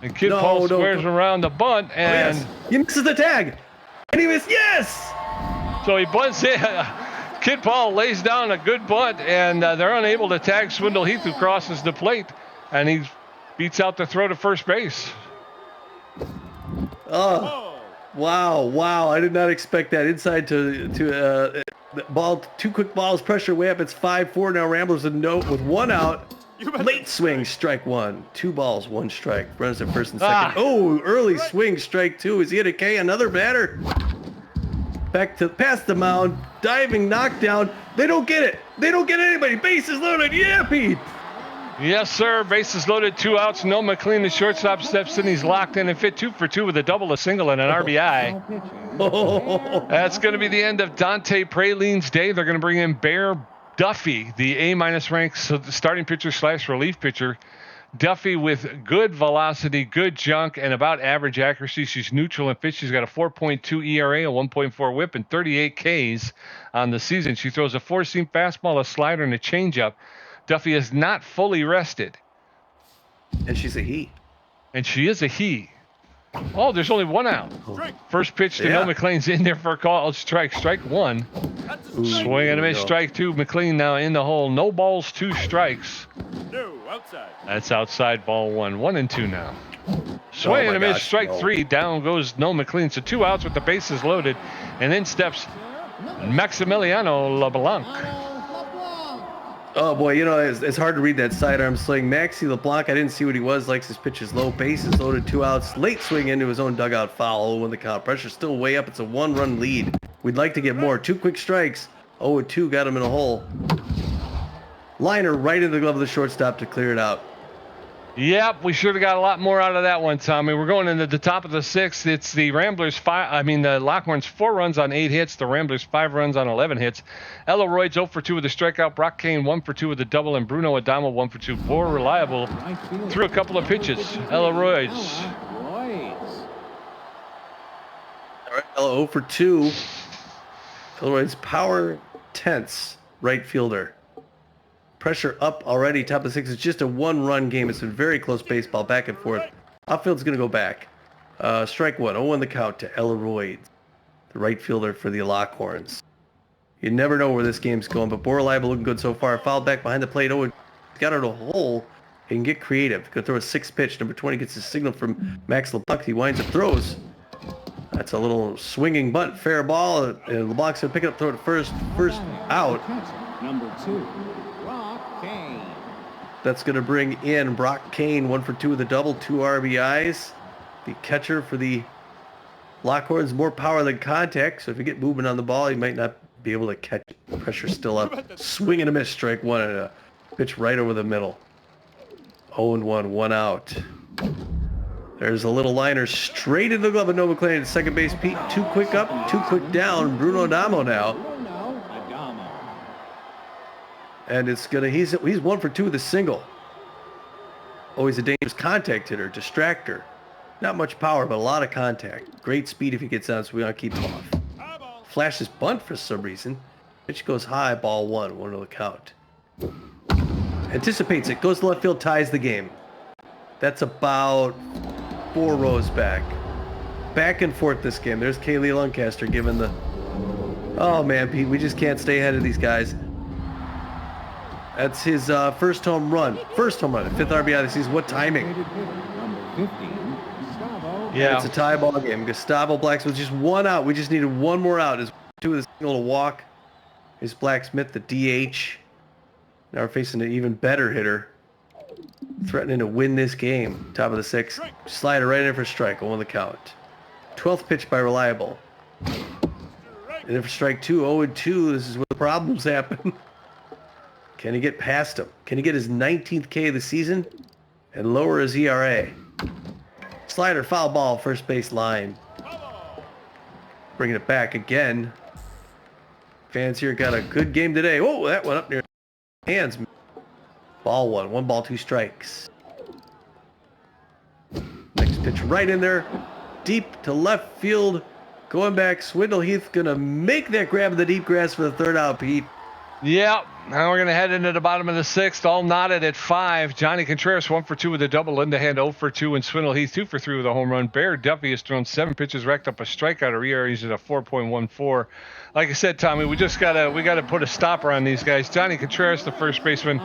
And Kid Paul squares around the bunt, and... yes. He misses the tag. And he misses... Yes! So he bunts in. Kid Paul lays down a good bunt, and they're unable to tag Swindle Heath, who crosses the plate, and he beats out the throw to first base. Oh, wow. I did not expect that. Inside to ball, 2 quick balls, pressure way up. It's 5-4 now. Ramblers with 1 out. Late swing, strike 1. 2 balls, 1 strike. Runners at first and second. Oh, early swing, strike 2. Is he at a K? Another batter. Back to past the mound, diving knockdown. They don't get it. They don't get anybody. Bases loaded. Yeah, Pete. Yes, sir. Bases loaded, 2 outs. No McLean, the shortstop, steps in. He's locked in and fit 2 for 2 with a double, a single, and an RBI. That's going to be the end of Dante Praline's day. They're going to bring in Bear Duffy, the A- ranked starting pitcher / relief pitcher. Duffy with good velocity, good junk, and about average accuracy. She's neutral and fit. She's got a 4.2 ERA, a 1.4 whip, and 38 Ks on the season. She throws a 4-seam fastball, a slider, and a changeup. Duffy is not fully rested. And she's a he. And she is a he. Oh, there's only 1 out. First pitch to Mel McLean's in there for a call. Strike 1. Swing and a miss, strike 2. McLean now in the hole. No balls, 2 strikes. No, outside. That's outside, ball 1. 1-2 now. Swing and a miss, strike 3. Down goes No McLean. So 2 outs with the bases loaded. And then steps Maximiliano LeBlanc. Oh boy, it's hard to read that sidearm swing. Maxi LeBlanc, I didn't see what he was. Likes his pitches low. Bases loaded, 2 outs. Late swing into his own dugout foul. 0-1 the count. Pressure's still way up. It's a 1-run lead. We'd like to get more. 2 quick strikes. 0-2 got him in a hole. Liner right in the glove of the shortstop to clear it out. Yep, we should have got a lot more out of that one, Tommy. We're going into the top of the 6th. It's the Ramblers the Lockhorns 4 runs on 8 hits. The Ramblers 5 runs on 11 hits. Ella Royds 0 for 2 with a strikeout. Brock Kane 1 for 2 with a double, and Bruno Adamo 1 for 2. More reliable through a couple of pitches. Ella Royds. All right, Ella 0 for 2. Ella Royds power tense right fielder. Pressure up already. Top of the 6 is just a 1-run game. It's a very close baseball, back and forth. Outfield's going to go back. Strike 1. 0-1 the count to Ella Royds, the right fielder for the Lockhorns. You never know where this game's going, but Borreliable looking good so far. Fouled back behind the plate. Oh, got out of a hole. He can get creative. Could throw a 6th pitch. Number 20 gets a signal from Max LeBlanc. He winds up throws. That's a little swinging bunt. Fair ball. And LeBlanc's going to pick it up, throw it first out. Number 2. Kane. That's going to bring in Brock Kane, 1 for 2 with a double, 2 RBIs. The catcher for the Lockhorns, more power than contact, so if you get movement on the ball, you might not be able to catch it. Pressure still up. Swing and a miss, strike 1, and a pitch right over the middle. 0-1, 1 out. There's a little liner straight in the glove of Noah McLean at second base. Pete, 2 quick up, 2 quick down. Bruno Adamo now. And it's he's 1 for 2 with a single. Oh, he's a dangerous contact hitter, distractor. Not much power, but a lot of contact. Great speed if he gets out, so we want to keep him off. Flashes bunt for some reason. Pitch goes high, ball 1, 1 to the count. Anticipates it. Goes to left field. Ties the game. That's about 4 rows back. Back and forth this game. There's Kaylee Lancaster giving the... Oh, man, Pete. We just can't stay ahead of these guys. That's his first home run. First home run. 5th RBI this season. What timing? Number 15, Gustavo. Yeah. It's a tie ball game. Gustavo Blacksmith just 1 out. We just needed 1 more out. His 2 with a single to walk. Here's Blacksmith, the DH. Now we're facing an even better hitter. Threatening to win this game. Top of the 6th. Slider right in for strike. 1 the count. 12th pitch by Reliable. And then for strike 2, 0-2. This is where the problems happen. Can he get past him? Can he get his 19th K of the season and lower his ERA? Slider, foul ball, first base line. Bringing it back again. Fans here got a good game today. Oh, that went up near hands. Ball 1. 1 ball, 2 strikes. Next pitch right in there. Deep to left field. Going back. Swindle Heath going to make that grab of the deep grass for the 3rd out, Pete. Yeah, now we're going to head into the bottom of the 6th, all knotted at 5. Johnny Contreras 1 for 2 with a double. Linda Hand 0 for 2, and Swindle Heath 2 for 3 with a home run. Bear Duffy has thrown 7 pitches, racked up a strikeout. Her ERA is at a 4.14. Like I said, Tommy, we gotta put a stopper on these guys. Johnny Contreras, the first baseman,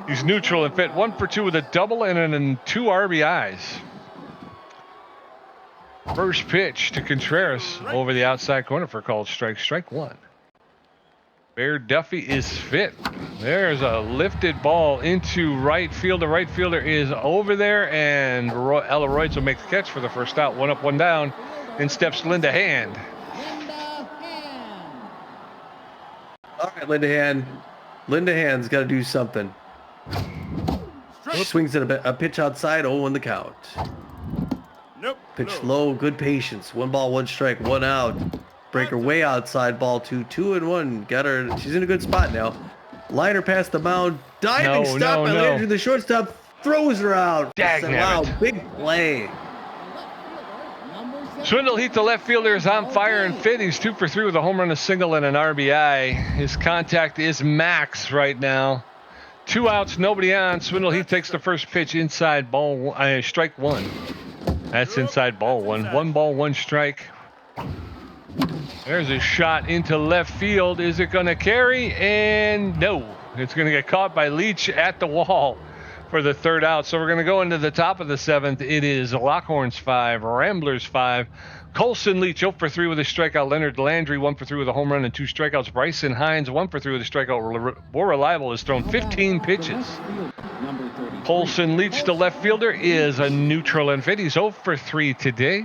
he's neutral and fit. 1 for 2 with a double and 2 RBIs. First pitch to Contreras over the outside corner for a called strike. Strike 1. Bear Duffy is fit. There's a lifted ball into right field. The right fielder is over there, and Ella Royds will make the catch for the first out. 1 up, 1 down. In steps Linda Hand. All right, Linda Hand. Linda Hand's got to do something. Swings at a pitch outside. 0-1 the count. Nope. Pitch low. Good patience. 1 ball, 1 strike, 1 out. Breaker way outside, ball 2, 2-1. Got her. She's in a good spot now. Liner past the mound. Diving stop by Landry. The shortstop throws her out. Wow, big play. Swindle Heath, the left fielder, is on fire and fit. He's 2 for 3 with a home run, a single, and an RBI. His contact is max right now. 2 outs, nobody on. Swindle Heath takes the first pitch inside strike 1. That's inside ball 1. 1 ball, 1 strike. There's a shot into left field. Is it going to carry? And no. It's going to get caught by Leach at the wall for the 3rd out. So we're going to go into the top of the 7th. It is Lockhorns 5, Ramblers 5. Colson Leach 0 for 3 with a strikeout. Leonard Landry 1 for 3 with a home run and 2 strikeouts. Bryson Hines 1 for 3 with a strikeout. More Reliable has thrown 15 pitches. Colson Leach, the left fielder, is a neutral and fit. He's 0 for 3 today.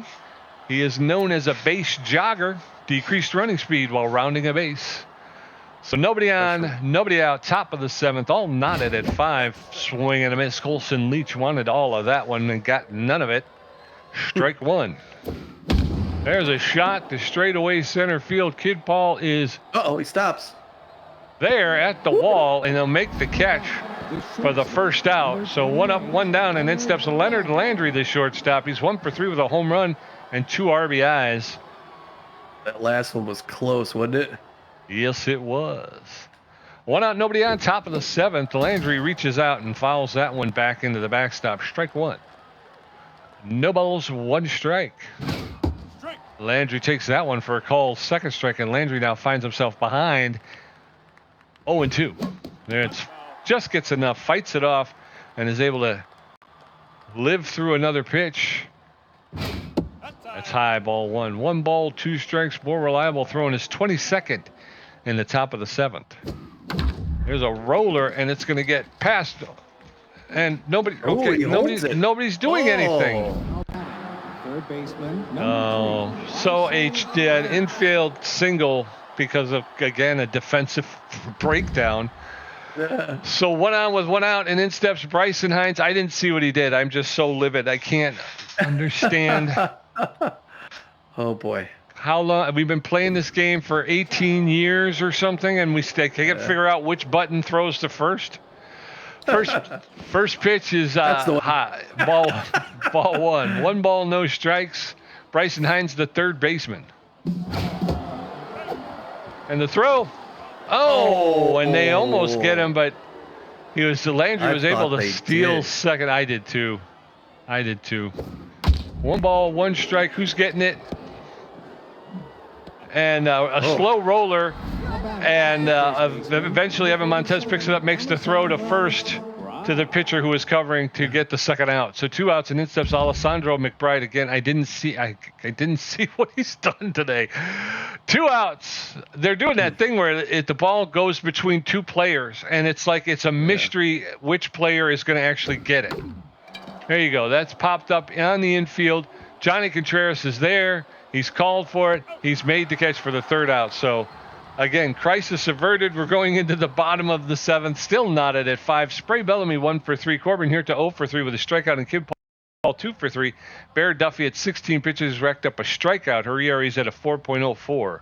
He is known as a base jogger, decreased running speed while rounding a base. So nobody on, nobody out, top of the 7th, all knotted at 5. Swing and a miss. Colson Leach wanted all of that one and got none of it. Strike 1. There's a shot to straightaway center field. Kid Paul is... He stops. There at the wall, and he'll make the catch for the first out. So 1 up, 1 down, and then steps Leonard Landry, the shortstop. He's 1 for 3 with a home run and 2 RBIs. That last one was close, wasn't it? Yes, it was. 1 out, nobody on, top of the 7th. Landry reaches out and fouls that one back into the backstop. Strike 1. No balls, 1 strike. Landry takes that one for a call, 2nd strike, and Landry now finds himself behind 0-2. There it's just gets enough, fights it off, and is able to live through another pitch. That's high, ball 1. 1 ball, 2 strikes. More Reliable throwing his 22nd in the top of the 7th. There's a roller, and it's going to get past, and nobody's doing anything. Third baseman. So an infield single because of, again, a defensive breakdown. So 1 on with 1 out, and in steps Bryson Hines. I didn't see what he did. I'm just so livid. I can't understand. Oh boy. How long we've been playing this game for 18 years or something, and we can't figure out which button throws to first. First pitch is high, ball 1. 1 ball, no strikes. Bryson Hines, the 3rd baseman. And the throw. And they almost get him, but Landry was able thought to they steal did. second. I did too. 1 ball, 1 strike. Who's getting it? And a slow roller, and eventually Evan Montez picks it up, makes the throw to first to the pitcher who was covering to get the second out. So 2 outs, and in steps Alessandro McBride again. I didn't see what he's done today. 2 outs. They're doing that thing where the ball goes between 2 players, and it's like it's a mystery which player is going to actually get it. There you go. That's popped up on the infield. Johnny Contreras is there. He's called for it. He's made the catch for the 3rd out. So, again, crisis averted. We're going into the bottom of the 7th. Still knotted at 5. Spray Bellamy 1 for 3. Corbin here to 0 for 3 with a strikeout. And Kid Paul 2 for 3. Bear Duffy at 16 pitches racked up a strikeout. Her ERA is at a 4.04.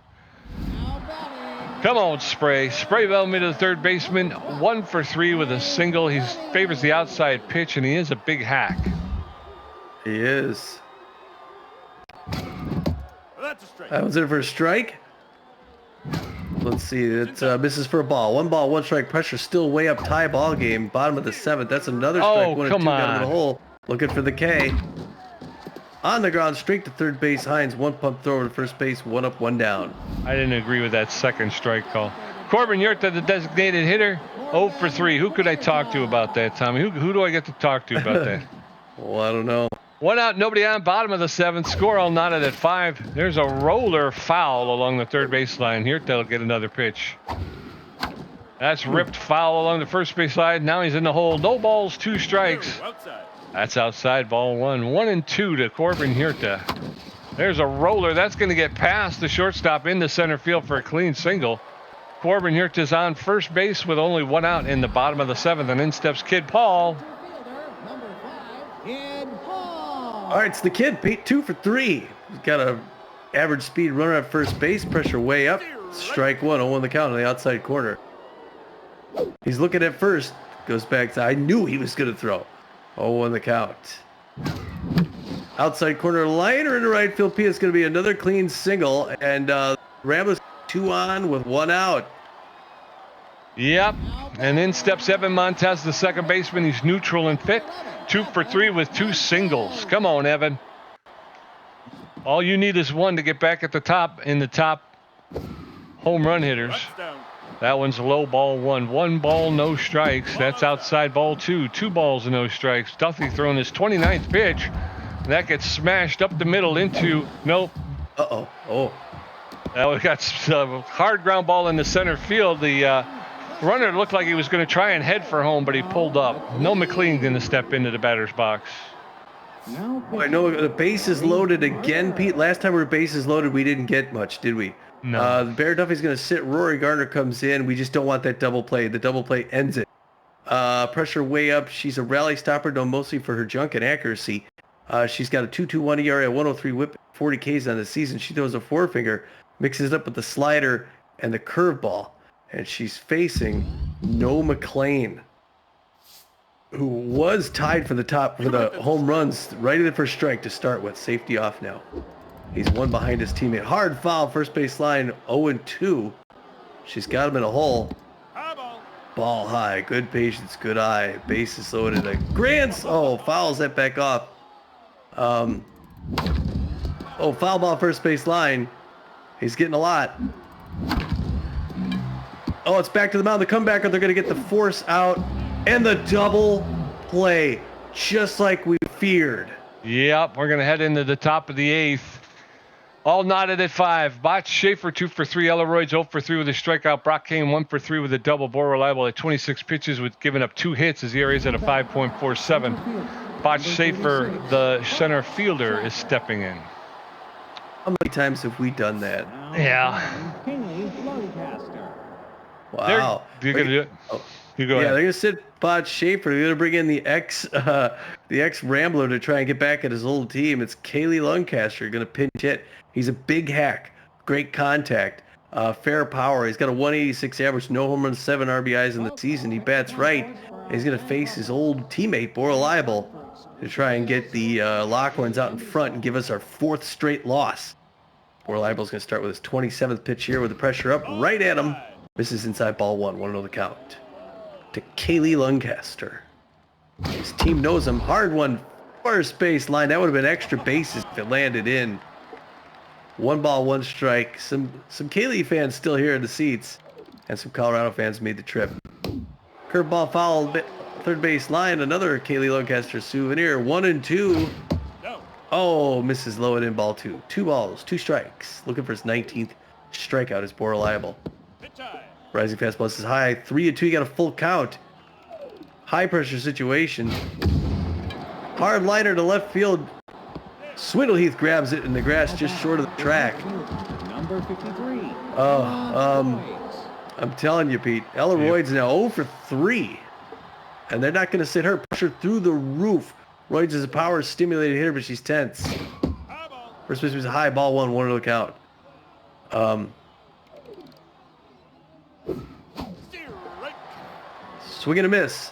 Come on, Spray. Spray Bellamy to the 3rd baseman. 1 for 3 with a single. He favors the outside pitch, and he is a big hack. He is. That's a strike. That was it for a strike. Let's see. It misses for a ball. 1 ball, 1 strike. Pressure still way up. Tie ball game. Bottom of the 7th. That's another strike. 1 and 2 down to the hole. Looking for the K. On the ground, straight to 3rd base. Hines, 1 pump throw to first base. 1 up, 1 down. I didn't agree with that second strike call. Corbin Yurta, the designated hitter, 0 for 3. Who could I talk to about that, Tommy? Who do I get to talk to about that? Well, I don't know. 1 out, nobody on. Bottom of the 7th. Score all knotted at 5. There's a roller foul along the 3rd baseline. Yurta will get another pitch. That's ripped foul along the first base line. Now he's in the hole. No balls, 2 strikes. Outside. That's outside, ball 1. 1 and 2 to Corbin Yurta. There's a roller. That's going to get past the shortstop into center field for a clean single. Corbin Yurta's on first base with only 1 out in the bottom of the 7th, and in steps Kid Paul. All right, it's the Kid. 2 for 3. He's got a average speed runner at first base. Pressure way up. Strike 1. 0-1 the count on the outside corner. He's looking at first. Goes back to, I knew he was going to throw. 0-1 the count. Outside corner liner into right field. P is going to be another clean single. And Ramblers 2 on with 1 out. Yep. And in steps Evan Montez, the second baseman. He's neutral and fit. 2 for 3 with 2 singles. Come on, Evan. All you need is 1 to get back at the top in the top home run hitters. Touchdown. That one's low, ball 1. 1 ball, no strikes. That's outside, ball 2. 2 balls and no strikes. Duffy throwing his 29th pitch. That gets smashed up the middle into, nope. Uh-oh. Oh. That got a hard ground ball in the center field. The runner looked like he was going to try and head for home, but he pulled up. No McLean going to step into the batter's box. I know the base is loaded again, Pete. Last time we were bases loaded, we didn't get much, did we? No. Bear Duffy's going to sit. Rory Gardner comes in. We just don't want that double play. The double play ends it. Pressure way up. She's a rally stopper, known mostly for her junk and accuracy. She's got a 2.21 ERA, 103 whip, 40 Ks on the season. She throws a forefinger, mixes it up with the slider and the curveball. And she's facing No McLean, who was tied for the top for the home runs right in for strike to start with. Safety off now. He's 1 behind his teammate. Hard foul, first base line, 0-2. She's got him in a hole. High ball. Ball high, good patience, good eye. Base is loaded. Fouls that back off. Foul ball, first base line. He's getting a lot. Oh, it's back to the mound. The comebacker, they're going to get the force out and the double play, just like we feared. Yep, we're going to head into the top of the 8th. All knotted at 5. Botch Schaefer 2 for 3. Elleroy's 0 for 3 with a strikeout. Brock Kane 1 for 3 with a double. More reliable at 26 pitches with giving up 2 hits. His ERA is at a 5.47. Botch Schaefer, the center fielder, is stepping in. How many times have we done that? Yeah. Wow. You're going to do it? Oh. You go Yeah, ahead. they're gonna sit Botch Schaefer. They're gonna bring in the ex Rambler to try and get back at his old team. It's Kaylee Lancaster gonna pinch hit. He's a big hack, great contact, fair power. He's got a 186 average, no home runs, 7 RBIs in the season. He bats right. And he's gonna face his old teammate Bora Leibel to try and get the Lockhorns out in front and give us our 4th straight loss. Bora Leibel's gonna start with his 27th pitch here with the pressure up right at him. Misses inside, ball 1. 1-0 the count. to Kaylee Lancaster. His team knows him. Hard one, first base line. That would have been extra bases if it landed in. 1 ball, 1 strike. Some Kaylee fans still here in the seats, and some Colorado fans made the trip. Curveball foul, third base line. Another Kaylee Lancaster souvenir. 1-2. No. Oh, misses low and in ball 2. 2 balls, 2 strikes. Looking for his 19th strikeout is more reliable. Pitch high. Rising fastball is high. 3-2. You got a full count. High pressure situation. Hard liner to left field. Swindleheath grabs it in the grass just short of the track. Number 53. I'm telling you, Pete. Ella Royd's now 0 for 3. And they're not going to sit her. Pressure through the roof. Royd's is a power stimulated hitter, but she's tense. High ball. First base was a high ball 1, 1 to the count. Strike. Swing and a miss.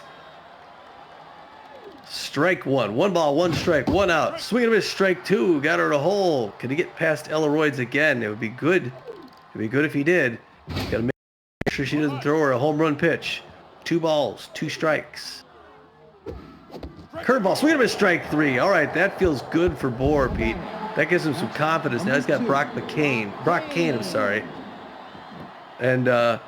Strike 1. 1 ball, 1 strike, 1 out. Swing and a miss, strike 2. Got her in a hole. Can he get past Ella Royd's again? It would be good. It would be good if he did. Got to make sure she doesn't throw her a home run pitch. 2 balls, 2 strikes. Curveball, swing and a miss, strike 3. All right, that feels good for Bohr, Pete. That gives him some confidence. Now he's got Brock Kane, I'm sorry. And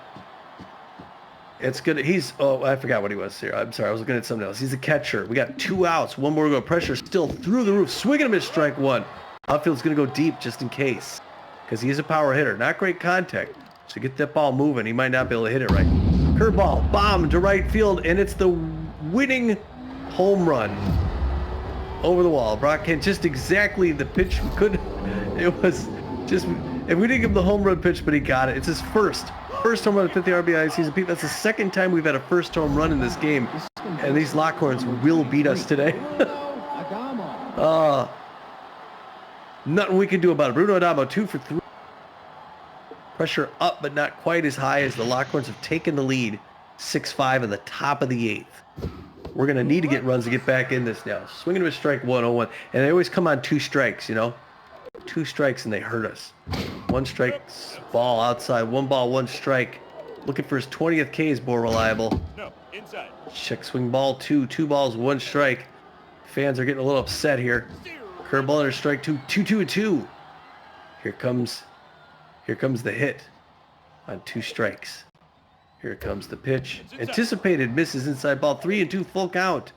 it's good. I forgot what he was here. I'm sorry, I was looking at something else. He's a catcher. We got 2 outs, 1 more to go. Pressure still through the roof. Swing and a miss, strike 1. Outfield's going to go deep just in case, because he is a power hitter. Not great contact. So get that ball moving. He might not be able to hit it right. Curveball, bomb to right field, and it's the winning home run over the wall. Brock Kane, just exactly the pitch we could. It was just, and we didn't give him the home run pitch, but he got it. It's his first home run at 50 RBI season. Pete, that's the second time we've had a first home run in this game, and these Lockhorns will beat us today. Nothing we can do about it. Bruno Adamo, 2 for 3. Pressure up, but not quite as high as the Lockhorns have taken the lead. 6-5 in the top of the 8th. We're going to need to get runs to get back in this now. Swinging to a strike, 1-0-1. And they always come on 2 strikes, you know. 2 strikes and they hurt us. 1 strike, ball outside. 1 ball, 1 strike. Looking for his 20th K is more reliable. No. Inside. Check swing ball 2. 2 balls, 1 strike. Fans are getting a little upset here. Curveball under strike 2. 2-2-2. Here comes the hit on 2 strikes. Here comes the pitch. Anticipated, misses inside ball. 3-2, full count.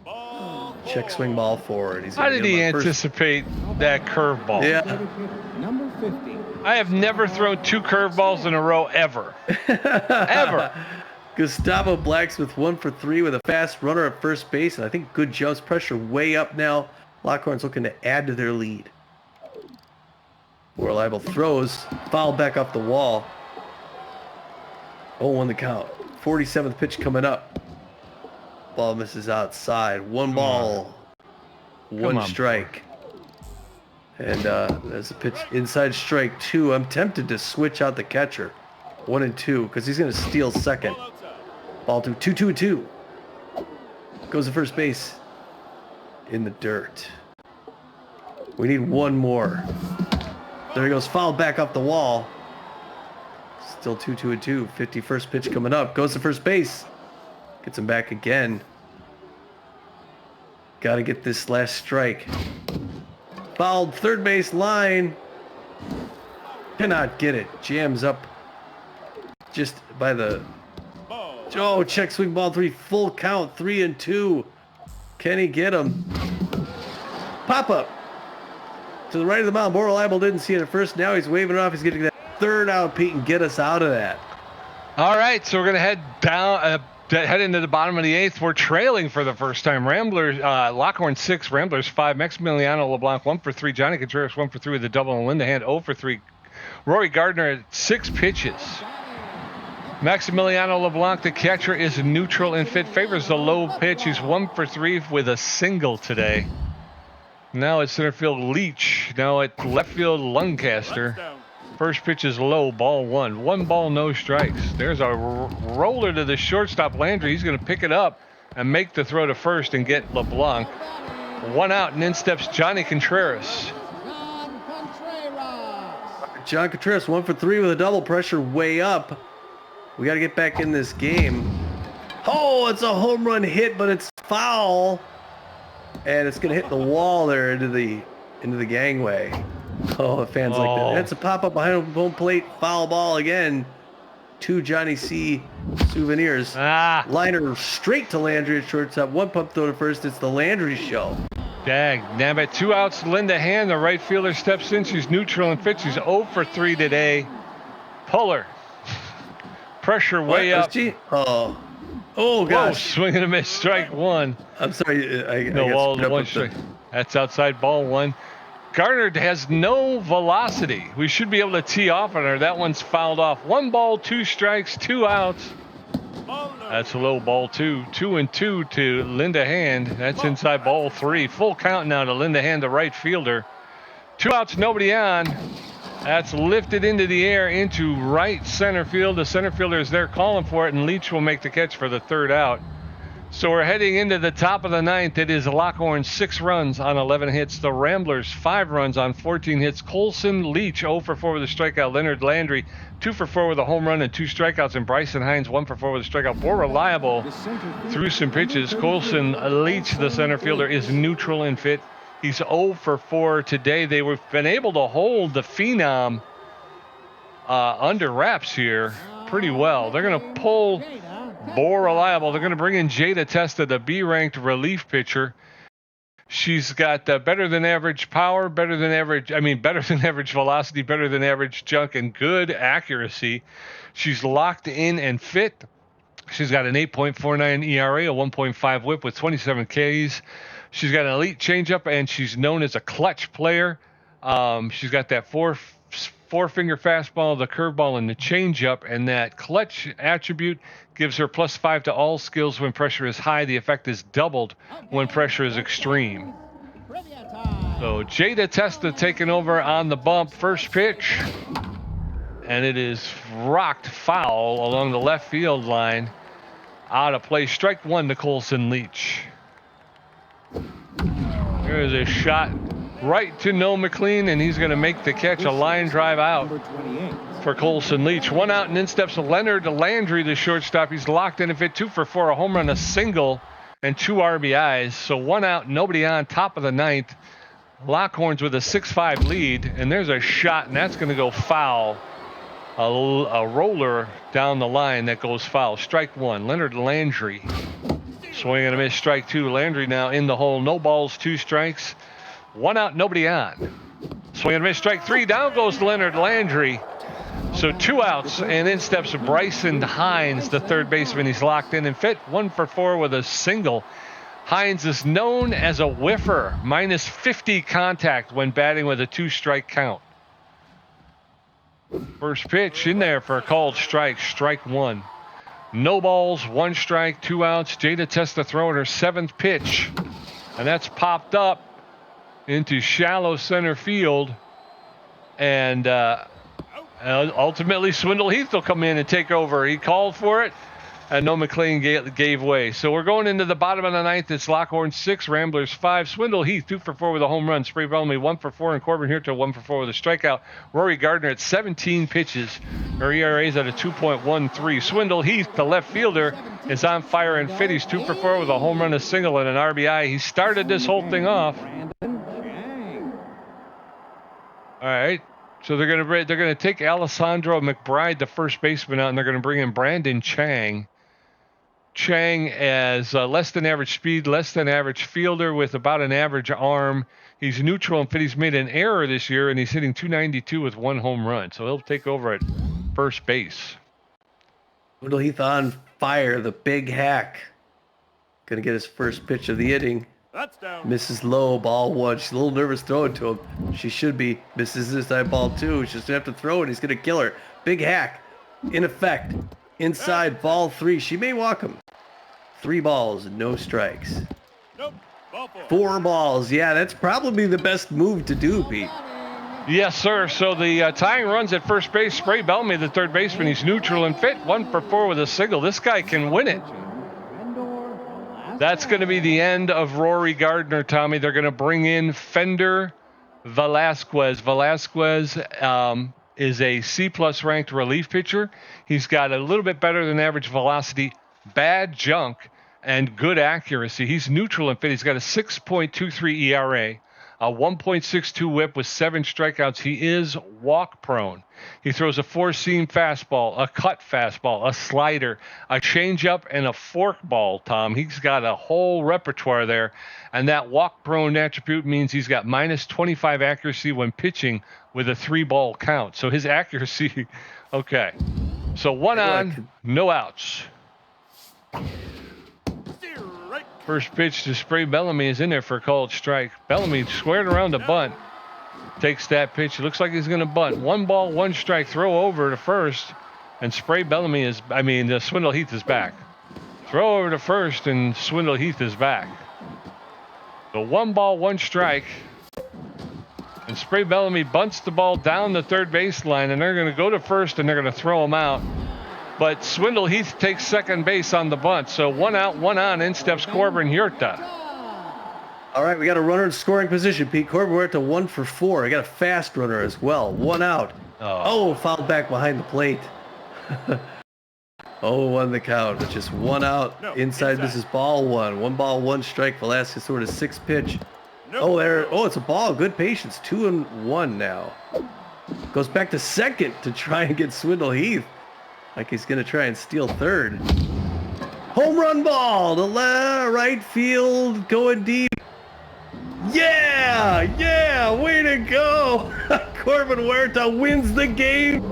Ball. Check swing ball forward. How did he anticipate that curveball? Yeah. Number 50. I have never thrown 2 curveballs in a row ever. Ever. Gustavo Blacksmith 1 for 3 with a fast runner at first base, and I think good jumps. Pressure way up now. Lockhorns looking to add to their lead. More reliable throws. Foul back off the wall. 0-1 the count. 47th pitch coming up. Ball misses outside. 1 ball. 1 strike. And there's a pitch inside strike 2. I'm tempted to switch out the catcher. 1-2 because he's going to steal second. Ball 2. 2-2-2. Goes to first base. In the dirt. We need 1 more. There he goes. Foul back off the wall. Still 2-2-2. 51st pitch coming up. Goes to first base. Gets him back again. Got to get this last strike. Fouled third base line. Cannot get it. Jams up just by the... Oh, check swing ball 3. Full count. 3-2. Can he get him? Pop up. To the right of the mound. More reliable didn't see it at first. Now he's waving it off. He's getting that 3rd out, Pete, and get us out of that. All right, so we're going to head down, head into the bottom of the 8th. We're trailing for the first time. Ramblers, Lockhorn 6, Ramblers 5, Maximiliano LeBlanc 1 for 3, Johnny Contreras 1 for 3 with a double, and Linda Hand 0 for 3. Rory Gardner at 6 pitches. Maximiliano LeBlanc, the catcher, is neutral and fit. Favors the low pitch. He's 1 for 3 with a single today. Now at center field, Leach. Now at left field, Lancaster. First pitch is low, ball 1. 1 ball, no strikes. There's a roller to the shortstop, Landry. He's going to pick it up and make the throw to first and get LeBlanc. 1 out, and in steps Johnny Contreras. John Contreras 1 for 3 with a double. Pressure way up. We got to get back in this game. Oh, it's a home run hit, but it's foul. And it's going to hit the wall there into the gangway. Oh, the fans like that. It's a pop-up behind home plate. Foul ball again. 2 Johnny C. souvenirs. Liner straight to Landry at shortstop. 1 pump throw to first. It's the Landry show. Dag, nabbit. 2 outs. Linda Hand, the right fielder, steps in. She's neutral and fit. She's 0 for 3 today. Puller. Pressure way up. Oh gosh. Swing and a miss. Strike 1. I'm sorry. I No ball. 1 strike. That's outside ball 1. Gardner has no velocity. We should be able to tee off on her. That one's fouled off. 1 ball, 2 strikes, 2 outs. That's a low ball 2. 2-2 to Linda Hand. That's inside ball 3. Full count now to Linda Hand, the right fielder. 2 outs, nobody on. That's lifted into the air into right center field. The center fielder is there calling for it, and Leach will make the catch for the 3rd out. So we're heading into the top of the 9th. It is Lockhorns 6 runs on 11 hits. The Ramblers 5 runs on 14 hits. Colson Leach 0 for 4 with a strikeout. Leonard Landry 2 for 4 with a home run and 2 strikeouts. And Bryson Hines 1 for 4 with a strikeout. More reliable through some pitches. Colson Leach, the center fielder, is neutral and fit. He's 0 for 4 today. They've been able to hold the Phenom under wraps here pretty well. They're going to pull more reliable. They're going to bring in Jada Testa, the B-ranked relief pitcher. She's got better than average power, better than average velocity, better than average junk, and good accuracy. She's locked in and fit. She's got an 8.49 ERA, a 1.5 whip with 27 Ks. She's got an elite changeup, and she's known as a clutch player. She's got that four-finger fastball, the curveball, and the changeup, and that clutch attribute gives her +5 to all skills when pressure is high. The effect is doubled when pressure is extreme. So Jada Testa taking over on the bump. First pitch, and it is rocked foul along the left field line. Out of play. Strike 1 to Colson Leach. There's a shot right to Noah McLean, and he's going to make the catch. A line drive out for Colson Leach. 1 out, and in steps Leonard Landry, the shortstop. He's locked in and fit. 2 for 4, a home run, a single, and 2 RBIs. So 1 out, nobody on, top of the 9th. Lockhorns with a 6-5 lead, and there's a shot, and that's going to go foul. A roller down the line that goes foul. Strike 1, Leonard Landry. Swing and a miss. Strike 2, Landry now in the hole. No balls, 2 strikes. 1 out, nobody on. Swing and a miss. Strike 3, down goes Leonard Landry. So 2 outs, and in steps Bryson Hines, the third baseman. He's locked in and fit. 1 for 4 with a single. Hines is known as a whiffer, -50 contact when batting with a 2-strike count. First pitch in there for a called strike. Strike 1. No balls, 1 strike, 2 outs. Jada Testa throwing her 7th pitch, and that's popped up into shallow center field, and ultimately Swindle Heath will come in and take over. He called for it, and Noah McLean gave way. So we're going into the bottom of the 9th. It's Lockhorns 6, Ramblers 5. Swindle Heath 2 for 4 with a home run. Spray Bellamy 1 for 4, and Corbin Hirta 1 for 4 with a strikeout. Rory Gardner at 17 pitches. Her ERA is at a 2.13. Swindle Heath, the left fielder, is on fire and fit. He's 2 for 4 with a home run, a single, and an RBI. He started this whole thing off. All right. So they're gonna take Alessandro McBride, the first baseman, out, and they're gonna bring in Brandon Chang. Chang as less than average speed, less than average fielder with about an average arm. He's neutral and fit. He's made an error this year, and he's hitting .292 with 1 home run. So he'll take over at first base. Swindle Heath on fire, the big hack. Gonna get his first pitch of the inning. That's down. Misses low, ball 1. She's a little nervous throwing to him. She should be. Misses this time, ball 2. She's gonna have to throw it. He's gonna kill her. Big hack. In effect. Inside, ball 3. She may walk him. 3 balls, no strikes. Nope. Ball 4. 4 balls. Yeah, that's probably the best move to do, Pete. Yes, sir. So the tying runs at first base. Spray Bellamy, the third baseman. He's neutral and fit. 1 for 4 with a single. This guy can win it. That's going to be the end of Rory Gardner, Tommy. They're going to bring in Fender Velasquez. Velasquez is a C+ ranked relief pitcher. He's got a little bit better than average velocity, bad junk and good accuracy. He's neutral and fit. He's got a 6.23 ERA, a 1.62 whip with 7 strikeouts. He is walk prone. He throws a 4-seam fastball, a cut fastball, a slider, a changeup, and a forkball, Tom. He's got a whole repertoire there. And that walk prone attribute means he's got minus 25 accuracy when pitching with a 3-ball count. So his accuracy, okay. So 1 on, no outs. Strike. First pitch to Spray Bellamy is in there for a called strike. Bellamy squared around the bunt. Takes that pitch. It looks like he's going to bunt. 1 ball, 1 strike. Throw over to first. And Swindle Heath is back. Throw over to first, and Swindle Heath is back. So 1 ball, 1 strike. And Spray Bellamy bunts the ball down the third baseline, and they're going to go to first, and they're going to throw him out. But Swindle Heath takes second base on the bunt. So 1 out, 1 on. In steps Corbin Huerta. All right, we got a runner in scoring position, Pete. Corbin Huerta 1 for 4. I got a fast runner as well. 1 out. Oh, fouled back behind the plate. 0-1 the count. It's just 1 out. Inside, this is ball 1. 1 ball, 1 strike. Velasquez sort of 6th pitch. Oh, there. Oh, it's a ball. Good patience. 2-1 now. Goes back to second to try and get Swindle Heath. Like he's going to try and steal third. Home run ball to right field. Going deep. Yeah, way to go. Corbin Huerta wins the game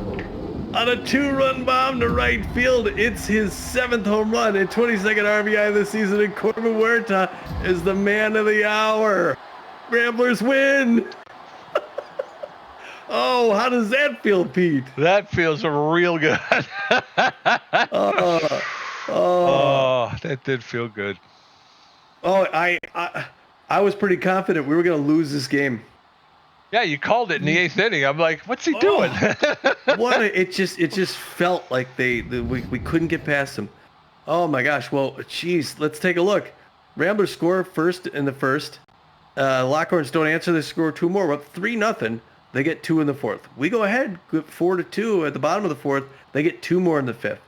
on a 2-run bomb to right field. It's his 7th home run and 22nd RBI this season, and Corbin Huerta is the man of the hour. Ramblers win. Oh, how does that feel, Pete? That feels real good. That did feel good. Oh, I was pretty confident we were going to lose this game. Yeah, you called it in the 8th inning. I'm like, what's he doing? It just felt like we couldn't get past them. Oh my gosh. Well, geez, let's take a look. Ramblers score first in the first. Lockhorns don't answer. They score 2 more. We're up 3-0. They get 2 in the 4th. We go ahead 4-2 at the bottom of the 4th. They get 2 more in the 5th.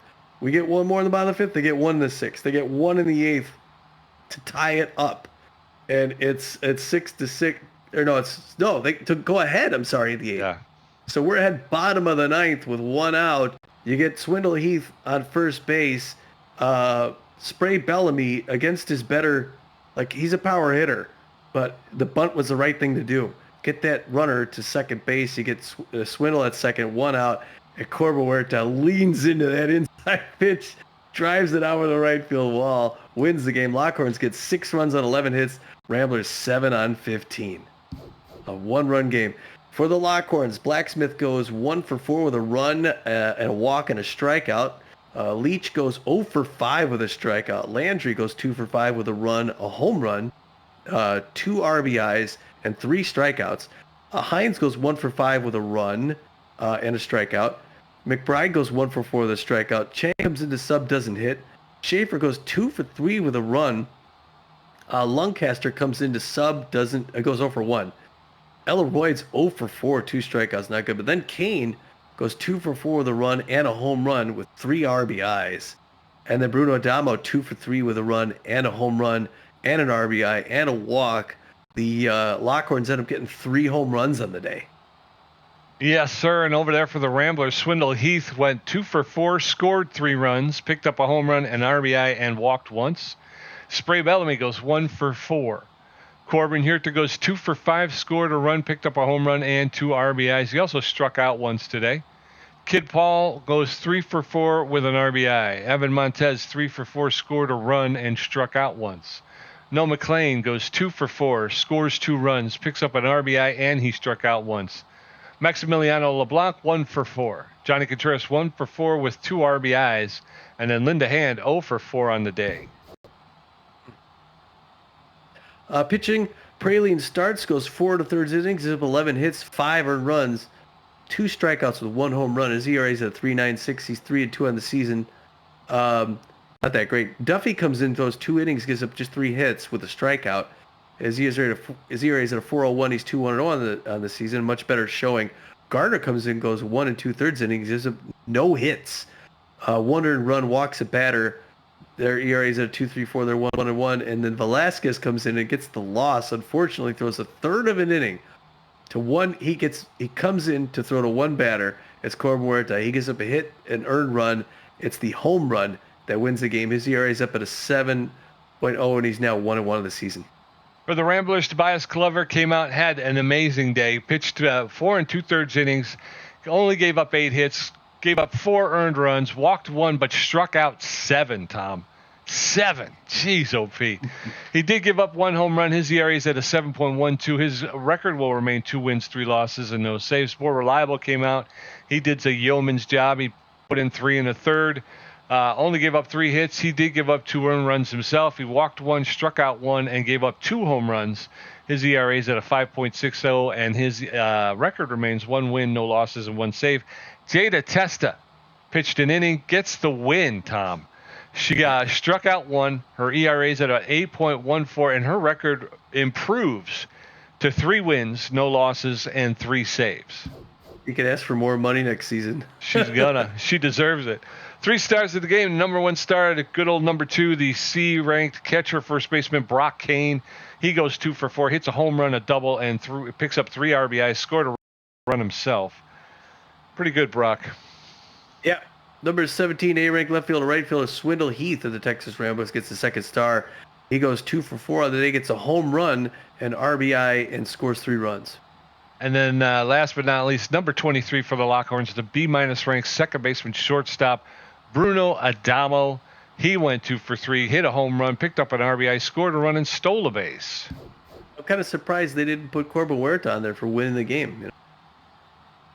We get 1 more in the bottom of the 5th. They get 1 in the 6th. They get 1 in the 8th to tie it up. And it's 6-6. To go ahead. I'm sorry, the 8th. Yeah. So we're at bottom of the 9th with 1 out. You get Swindle Heath on first base. Spray Bellamy against his better, like he's a power hitter, but the bunt was the right thing to do. Get that runner to second base. You get Swindle at second, 1 out. And Corbin Huerta leans into that inside pitch, drives it over the right field wall, wins the game. Lockhorns get 6 runs on 11 hits. Ramblers 7 on 15. A 1-run game. For the Lockhorns, Blacksmith goes 1 for 4 with a run, and a walk and a strikeout. Leach goes 0 for 5 with a strikeout. Landry goes 2 for 5 with a run, a home run, 2 RBIs, and 3 strikeouts. Hines goes 1 for 5 with a run and a strikeout. McBride goes 1 for 4 with a strikeout. Chang comes into sub, doesn't hit. Schaefer goes 2 for 3 with a run. Lancaster comes into sub, goes 0 for 1. Elroyd's 0 for 4, 2 strikeouts, not good. But then Kane goes 2 for 4 with a run and a home run with 3 RBIs. And then Bruno Adamo 2 for 3 with a run and a home run and an RBI and a walk. The Lockhorns end up getting 3 home runs on the day. Yes, sir. And over there for the Ramblers, Swindle Heath went 2 for 4, scored 3 runs, picked up a home run, an RBI, and walked once. Spray Bellamy goes 1 for 4. Corbin Huerta goes 2 for 5, scored a run, picked up a home run, and 2 RBIs. He also struck out once today. Kid Paul goes 3 for 4 with an RBI. Evan Montez 3 for 4, scored a run, and struck out once. Noah McLean goes 2 for 4, scores 2 runs, picks up an RBI, and he struck out once. Maximiliano LeBlanc 1 for 4. Johnny Contreras 1 for 4 with 2 RBIs, and then Linda Hand 0 for 4 on the day. Pitching, Praline starts, goes 4 to 3rd innings, gives up 11 hits, 5 earned runs, 2 strikeouts with 1 home run. His ERA is at 3.96. He's 3-2 on the season. Not that great. Duffy comes in, throws 2 innings, gives up just 3 hits with a strikeout. His ERA is at a 4.01. He's 2-1-0 on the season. Much better showing. Gardner comes in, goes 1 2/3 innings, gives up no hits. 1 earned run, walks a batter. Their ERA is at 2.34. They're 1-1, and then Velasquez comes in and gets the loss. Unfortunately, throws a third of an inning to one. He comes in to throw to one batter. It's Corbin Huerta. He gives up a hit, an earned run. It's the home run that wins the game. His ERA is up at a 7.0, and he's now 1-1 of the season. For the Ramblers, Tobias Glover came out, had an amazing day. Pitched 4 2/3 innings, only gave up 8 hits, gave up 4 earned runs, walked 1, but struck out 7, Tom. 7. Jeez, OP. He did give up 1 home run. His ERA is at a 7.12. His record will remain 2 wins, 3 losses, and no saves. More Reliable came out. He did a yeoman's job. He put in 3 1/3. Only gave up 3 hits. He did give up 2 earned runs himself. He walked 1, struck out 1, and gave up 2 home runs. His ERA is at a 5.60, and his record remains 1 win, no losses, and 1 save. Jada Testa pitched an inning, gets the win, Tom. She struck out 1. Her ERA is at an 8.14, and her record improves to 3 wins, no losses, and 3 saves. You can ask for more money next season. She's gonna. She deserves it. 3 stars of the game. Number 1 star, the good old number 2, the C-ranked catcher, first baseman Brock Kane. He goes 2 for 4, hits a home run, a double, and picks up 3 RBIs, scored a run himself. Pretty good, Brock. Yeah. Number 17, A-ranked left fielder, right fielder, Swindle Heath of the Texas Ramblers gets the 2nd star. He goes 2 for 4 on the day, gets a home run, an RBI, and scores 3 runs. And then last but not least, number 23 for the Lockhorns, the B- ranked second baseman shortstop, Bruno Adamo. He went 2 for 3, hit a home run, picked up an RBI, scored a run, and stole a base. I'm kind of surprised they didn't put Corbin Huerta on there for winning the game. You know?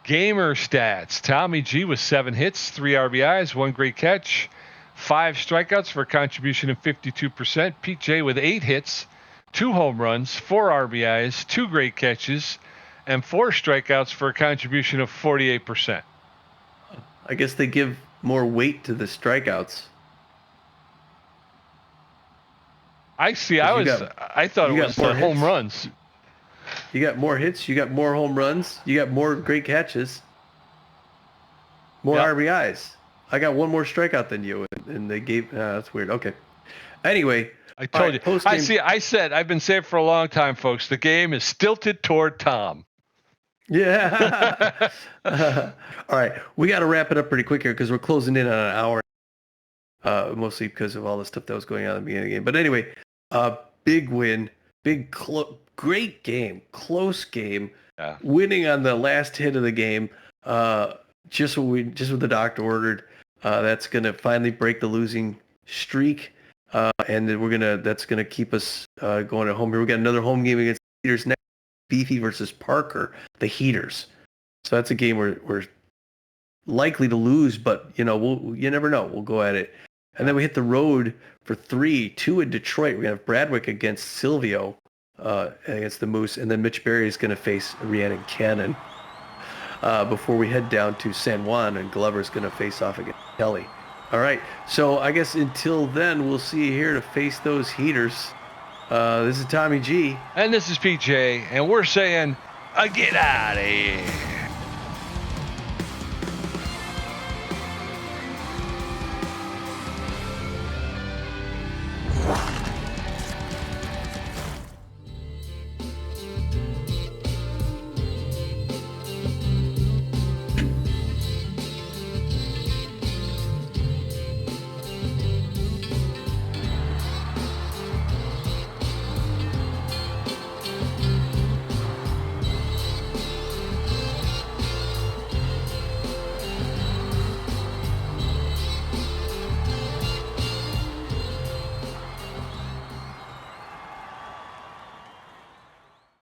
Gamer stats. Tommy G with 7 hits, 3 RBIs, 1 great catch, 5 strikeouts for a contribution of 52%. Pete J with 8 hits, 2 home runs, 4 RBIs, 2 great catches, and 4 strikeouts for a contribution of 48%. I guess they give more weight to the strikeouts. I see. I thought it was the home runs. You got more hits. You got more home runs. You got more great catches. More RBIs. I got 1 more strikeout than you, and they gave. That's weird. Okay. Anyway, I told you. I said I've been saying for a long time, folks. The game is stilted toward Tom. Yeah. All right, we got to wrap it up pretty quick here because we're closing in on an hour. Mostly because of all the stuff that was going on at the beginning of the game. But anyway, big win, great game, close game, winning on the last hit of the game. Just what the doctor ordered. That's gonna finally break the losing streak, and then that's gonna keep us going at home here. We got another home game against the Heaters next. Beefy versus Parker, the Heaters. So that's a game we're likely to lose, but you never know. We'll go at it. And then we hit the road for 2 in Detroit. We're gonna have Bradwick against Silvio against the Moose, and then Mitch Berry is gonna face Rhiannon Cannon before we head down to San Juan, and Glover's gonna face off against Kelly. All right. So I guess until then, we'll see you here to face those Heaters. This is Tommy G. And this is PJ, and we're saying, get out of here.